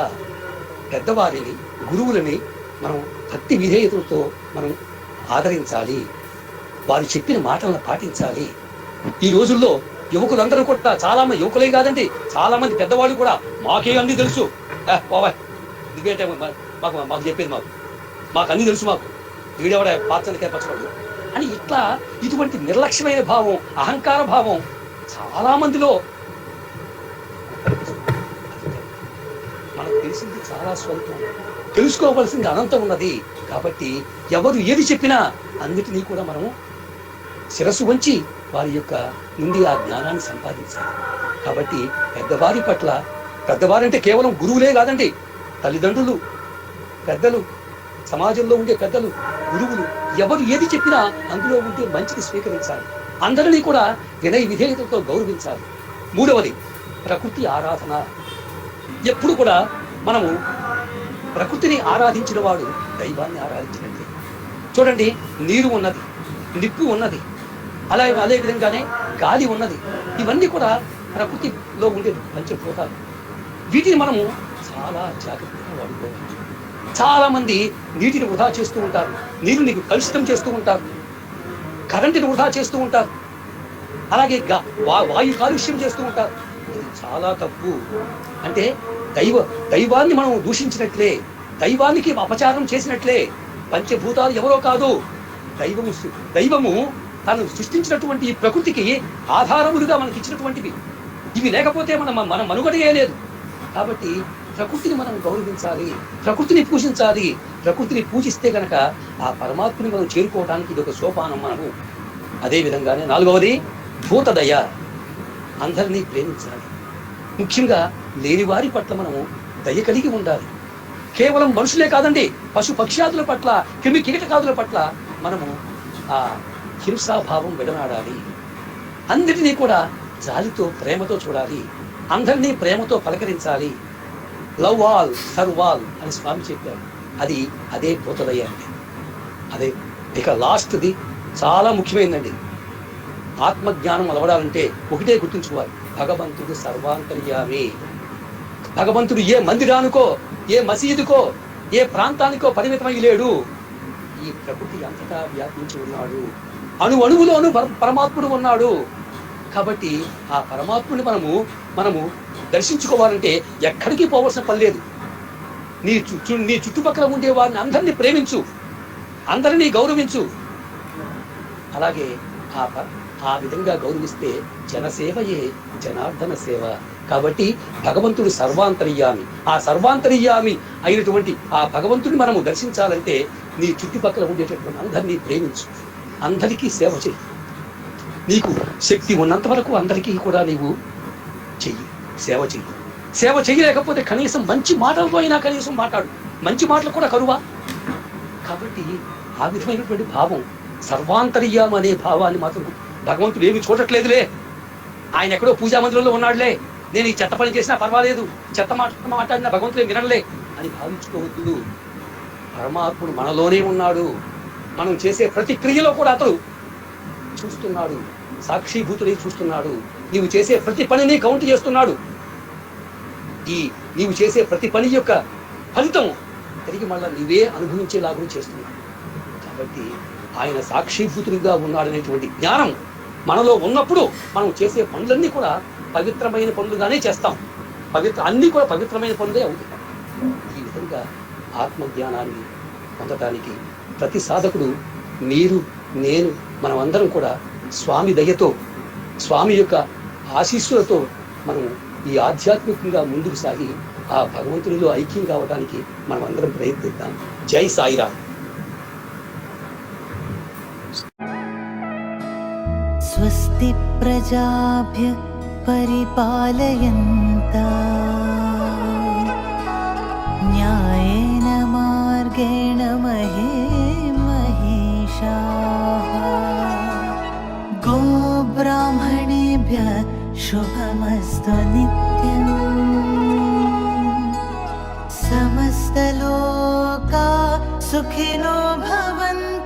పెద్దవారిని గురువులని మనం భక్తి విధేయతలతో మనం ఆదరించాలి. వారు చెప్పిన మాటలను పాటించాలి. ఈ రోజుల్లో యువకులందరూ కూడా, చాలా మంది యువకులే కాదండి, చాలా మంది పెద్దవాళ్ళు కూడా మాకే అన్ని తెలుసు, నువ్వేంటే మాకు చెప్పేది, మాకు అన్ని తెలుసు, మాకు వీడెవడ పాత్రలకే పచ్చవాడు అని ఇట్లా ఇటువంటి నిర్లక్ష్యమైన భావం, అహంకార భావం చాలా మందిలో మనకు తెలిసింది చాలా స్వల్పం, తెలుసుకోవలసింది అనంతం ఉన్నది. కాబట్టి ఎవరు ఏది చెప్పినా అన్నిటినీ కూడా మనము శిరస్సు వంచి వారి యొక్క నుండి ఆ జ్ఞానాన్ని సంపాదించాలి. కాబట్టి పెద్దవారి పట్ల, పెద్దవారంటే కేవలం గురువులే కాదండి, తల్లిదండ్రులు, పెద్దలు, సమాజంలో ఉండే పెద్దలు, గురువులు, ఎవరు ఏది చెప్పినా అందులో ఉంటే మంచిని స్వీకరించాలి. అందరినీ కూడా వినయ విధేయతలతో గౌరవించాలి. 3వది ప్రకృతి ఆరాధన. ఎప్పుడు కూడా మనము ప్రకృతిని ఆరాధించిన వాడు దైవాన్ని ఆరాధించినట్లే. చూడండి, నీరు ఉన్నది, నిప్పు ఉన్నది, అదే విధంగానే గాలి ఉన్నది. ఇవన్నీ కూడా ప్రకృతిలో ఉండే పంచభూతాలు. వీటిని మనము చాలా జాగ్రత్తగా వాడుకోవాలి. చాలా మంది నీటిని వృధా చేస్తూ ఉంటారు, నీరుని కలుషితం చేస్తూ ఉంటారు, కరెంటుని వృధా చేస్తూ ఉంటారు, అలాగే వాయు కాలుష్యం చేస్తూ ఉంటారు. ఇది చాలా తప్పు. అంటే దైవాన్ని మనం దూషించినట్లే, దైవానికి అపచారం చేసినట్లే. పంచభూతాలు ఎవరో కాదు, దైవము తను సృష్టించినటువంటి ఈ ప్రకృతికి ఆధారములుగా మనకి ఇచ్చినటువంటివి. ఇవి లేకపోతే మన మనుగడే లేదు. కాబట్టి ప్రకృతిని మనం గౌరవించాలి, ప్రకృతిని పూజించాలి. ప్రకృతిని పూజిస్తే గనక ఆ పరమాత్మని మనం చేరుకోవడానికి ఇది ఒక సోపానం మనము. అదే విధంగానే 4వది భూతదయ, అందరినీ ప్రేమించాలి. ముఖ్యంగా లేని వారి పట్ల మనము దయ కలిగి ఉండాలి. కేవలం మనుషులే కాదండి, పశు పక్ష్యాదుల పట్ల, క్రిమి కీటకాదుల పట్ల మనము ఆ హింసాభావం విడనాడాలి. అందరినీ కూడా జాలితో, ప్రేమతో చూడాలి. అందరినీ ప్రేమతో పలకరించాలి. లవ్ ఆల్ సర్వ్ ఆల్ అని స్వామి చెప్పారు. అదే భూతదయ అంటే. అదే ఇక లాస్ట్ది చాలా ముఖ్యమైనదండి. ఆత్మజ్ఞానం అలవడాలంటే ఒకటే గుర్తుంచుకోవాలి, భగవంతుడు సర్వాంతర్యామి. భగవంతుడు ఏ మందిరానికో, ఏ మసీదుకో, ఏ ప్రాంతానికో పరిమితమై లేడు. ఈ ప్రకృతి అంతటా వ్యాపించి ఉన్నాడు. అణువులోనూ పరమాత్ముడు ఉన్నాడు. కాబట్టి ఆ పరమాత్ముని మనము దర్శించుకోవాలంటే ఎక్కడికి పోవాల్సిన పని లేదు. నీ చుట్టుపక్కల ఉండే వారిని అందరినీ ప్రేమించు, అందరినీ గౌరవించు. అలాగే ఆ విధంగా గౌరవిస్తే జనసేవయే జనార్దన సేవ. కాబట్టి భగవంతుడు సర్వాంతర్యామి. ఆ సర్వాంతర్యామి అయినటువంటి ఆ భగవంతుడిని మనము దర్శించాలంటే నీ చుట్టుపక్కల ఉండేటటువంటి అందరినీ ప్రేమించు, అందరికీ సేవ చెయ్యి. నీకు శక్తి ఉన్నంత వరకు అందరికీ కూడా నీవు చెయ్యి, సేవ చెయ్యి. సేవ చేయలేకపోతే కనీసం మంచి మాటలతో అయినా కనీసం మాట్లాడు. మంచి మాటలు కూడా కరువా. కాబట్టి ఆ విధమైనటువంటి భావం, సర్వాంతర్యాం అనే భావాన్ని మాత్రం భగవంతుడు ఏమి చూడట్లేదులే, ఆయన ఎక్కడో పూజా మందిరంలో ఉన్నాడులే, నేను ఈ చెత్త పని చేసినా పర్వాలేదు, చెత్త మాట్లాడినా భగవంతుడే వినలే అని భావించుకోవద్దు. పరమాత్ముడు మనలోనే ఉన్నాడు. మనం చేసే ప్రతి క్రియలో కూడా అతడు చూస్తున్నాడు, సాక్షిభూతుడై చూస్తున్నాడు. నీవు చేసే ప్రతి పనిని కౌంట్ చేస్తున్నాడు. నీవు చేసే ప్రతి పని యొక్క ఫలితం తిరిగి మళ్ళా నీవే అనుభవించేలాగా చేస్తున్నాడు. కాబట్టి ఆయన సాక్షిభూతుడిగా ఉన్నాడనేటువంటి జ్ఞానం మనలో ఉన్నప్పుడు మనం చేసే పనులన్నీ కూడా పవిత్రమైన పనులుగానే చేస్తాం. అన్ని కూడా పవిత్రమైన పనులే అవుతున్నాయి. ఈ విధంగా ఆత్మజ్ఞానాన్ని పొందటానికి ప్రతి సాధకుడు, మీరు, నేను, మనం అందరం కూడా స్వామి దయతో, స్వామి యొక్క ఆశీస్సులతో మనం ఈ ఆధ్యాత్మికంగా ముందుకు సాగి ఆ భగవంతునిలో ఐక్యం కావడానికి మనం అందరం ప్రయత్నిద్దాం. జై సాయిరామ్. స్వస్తి ప్రజాభ్య పరిపాలయంతా న్యాయేన మార్గేణ మహేషాః గోబ్రాహ్మణేభ్యः శుభమస్తు నిత్యం. సమస్తలోకా సుఖినో భవంతు.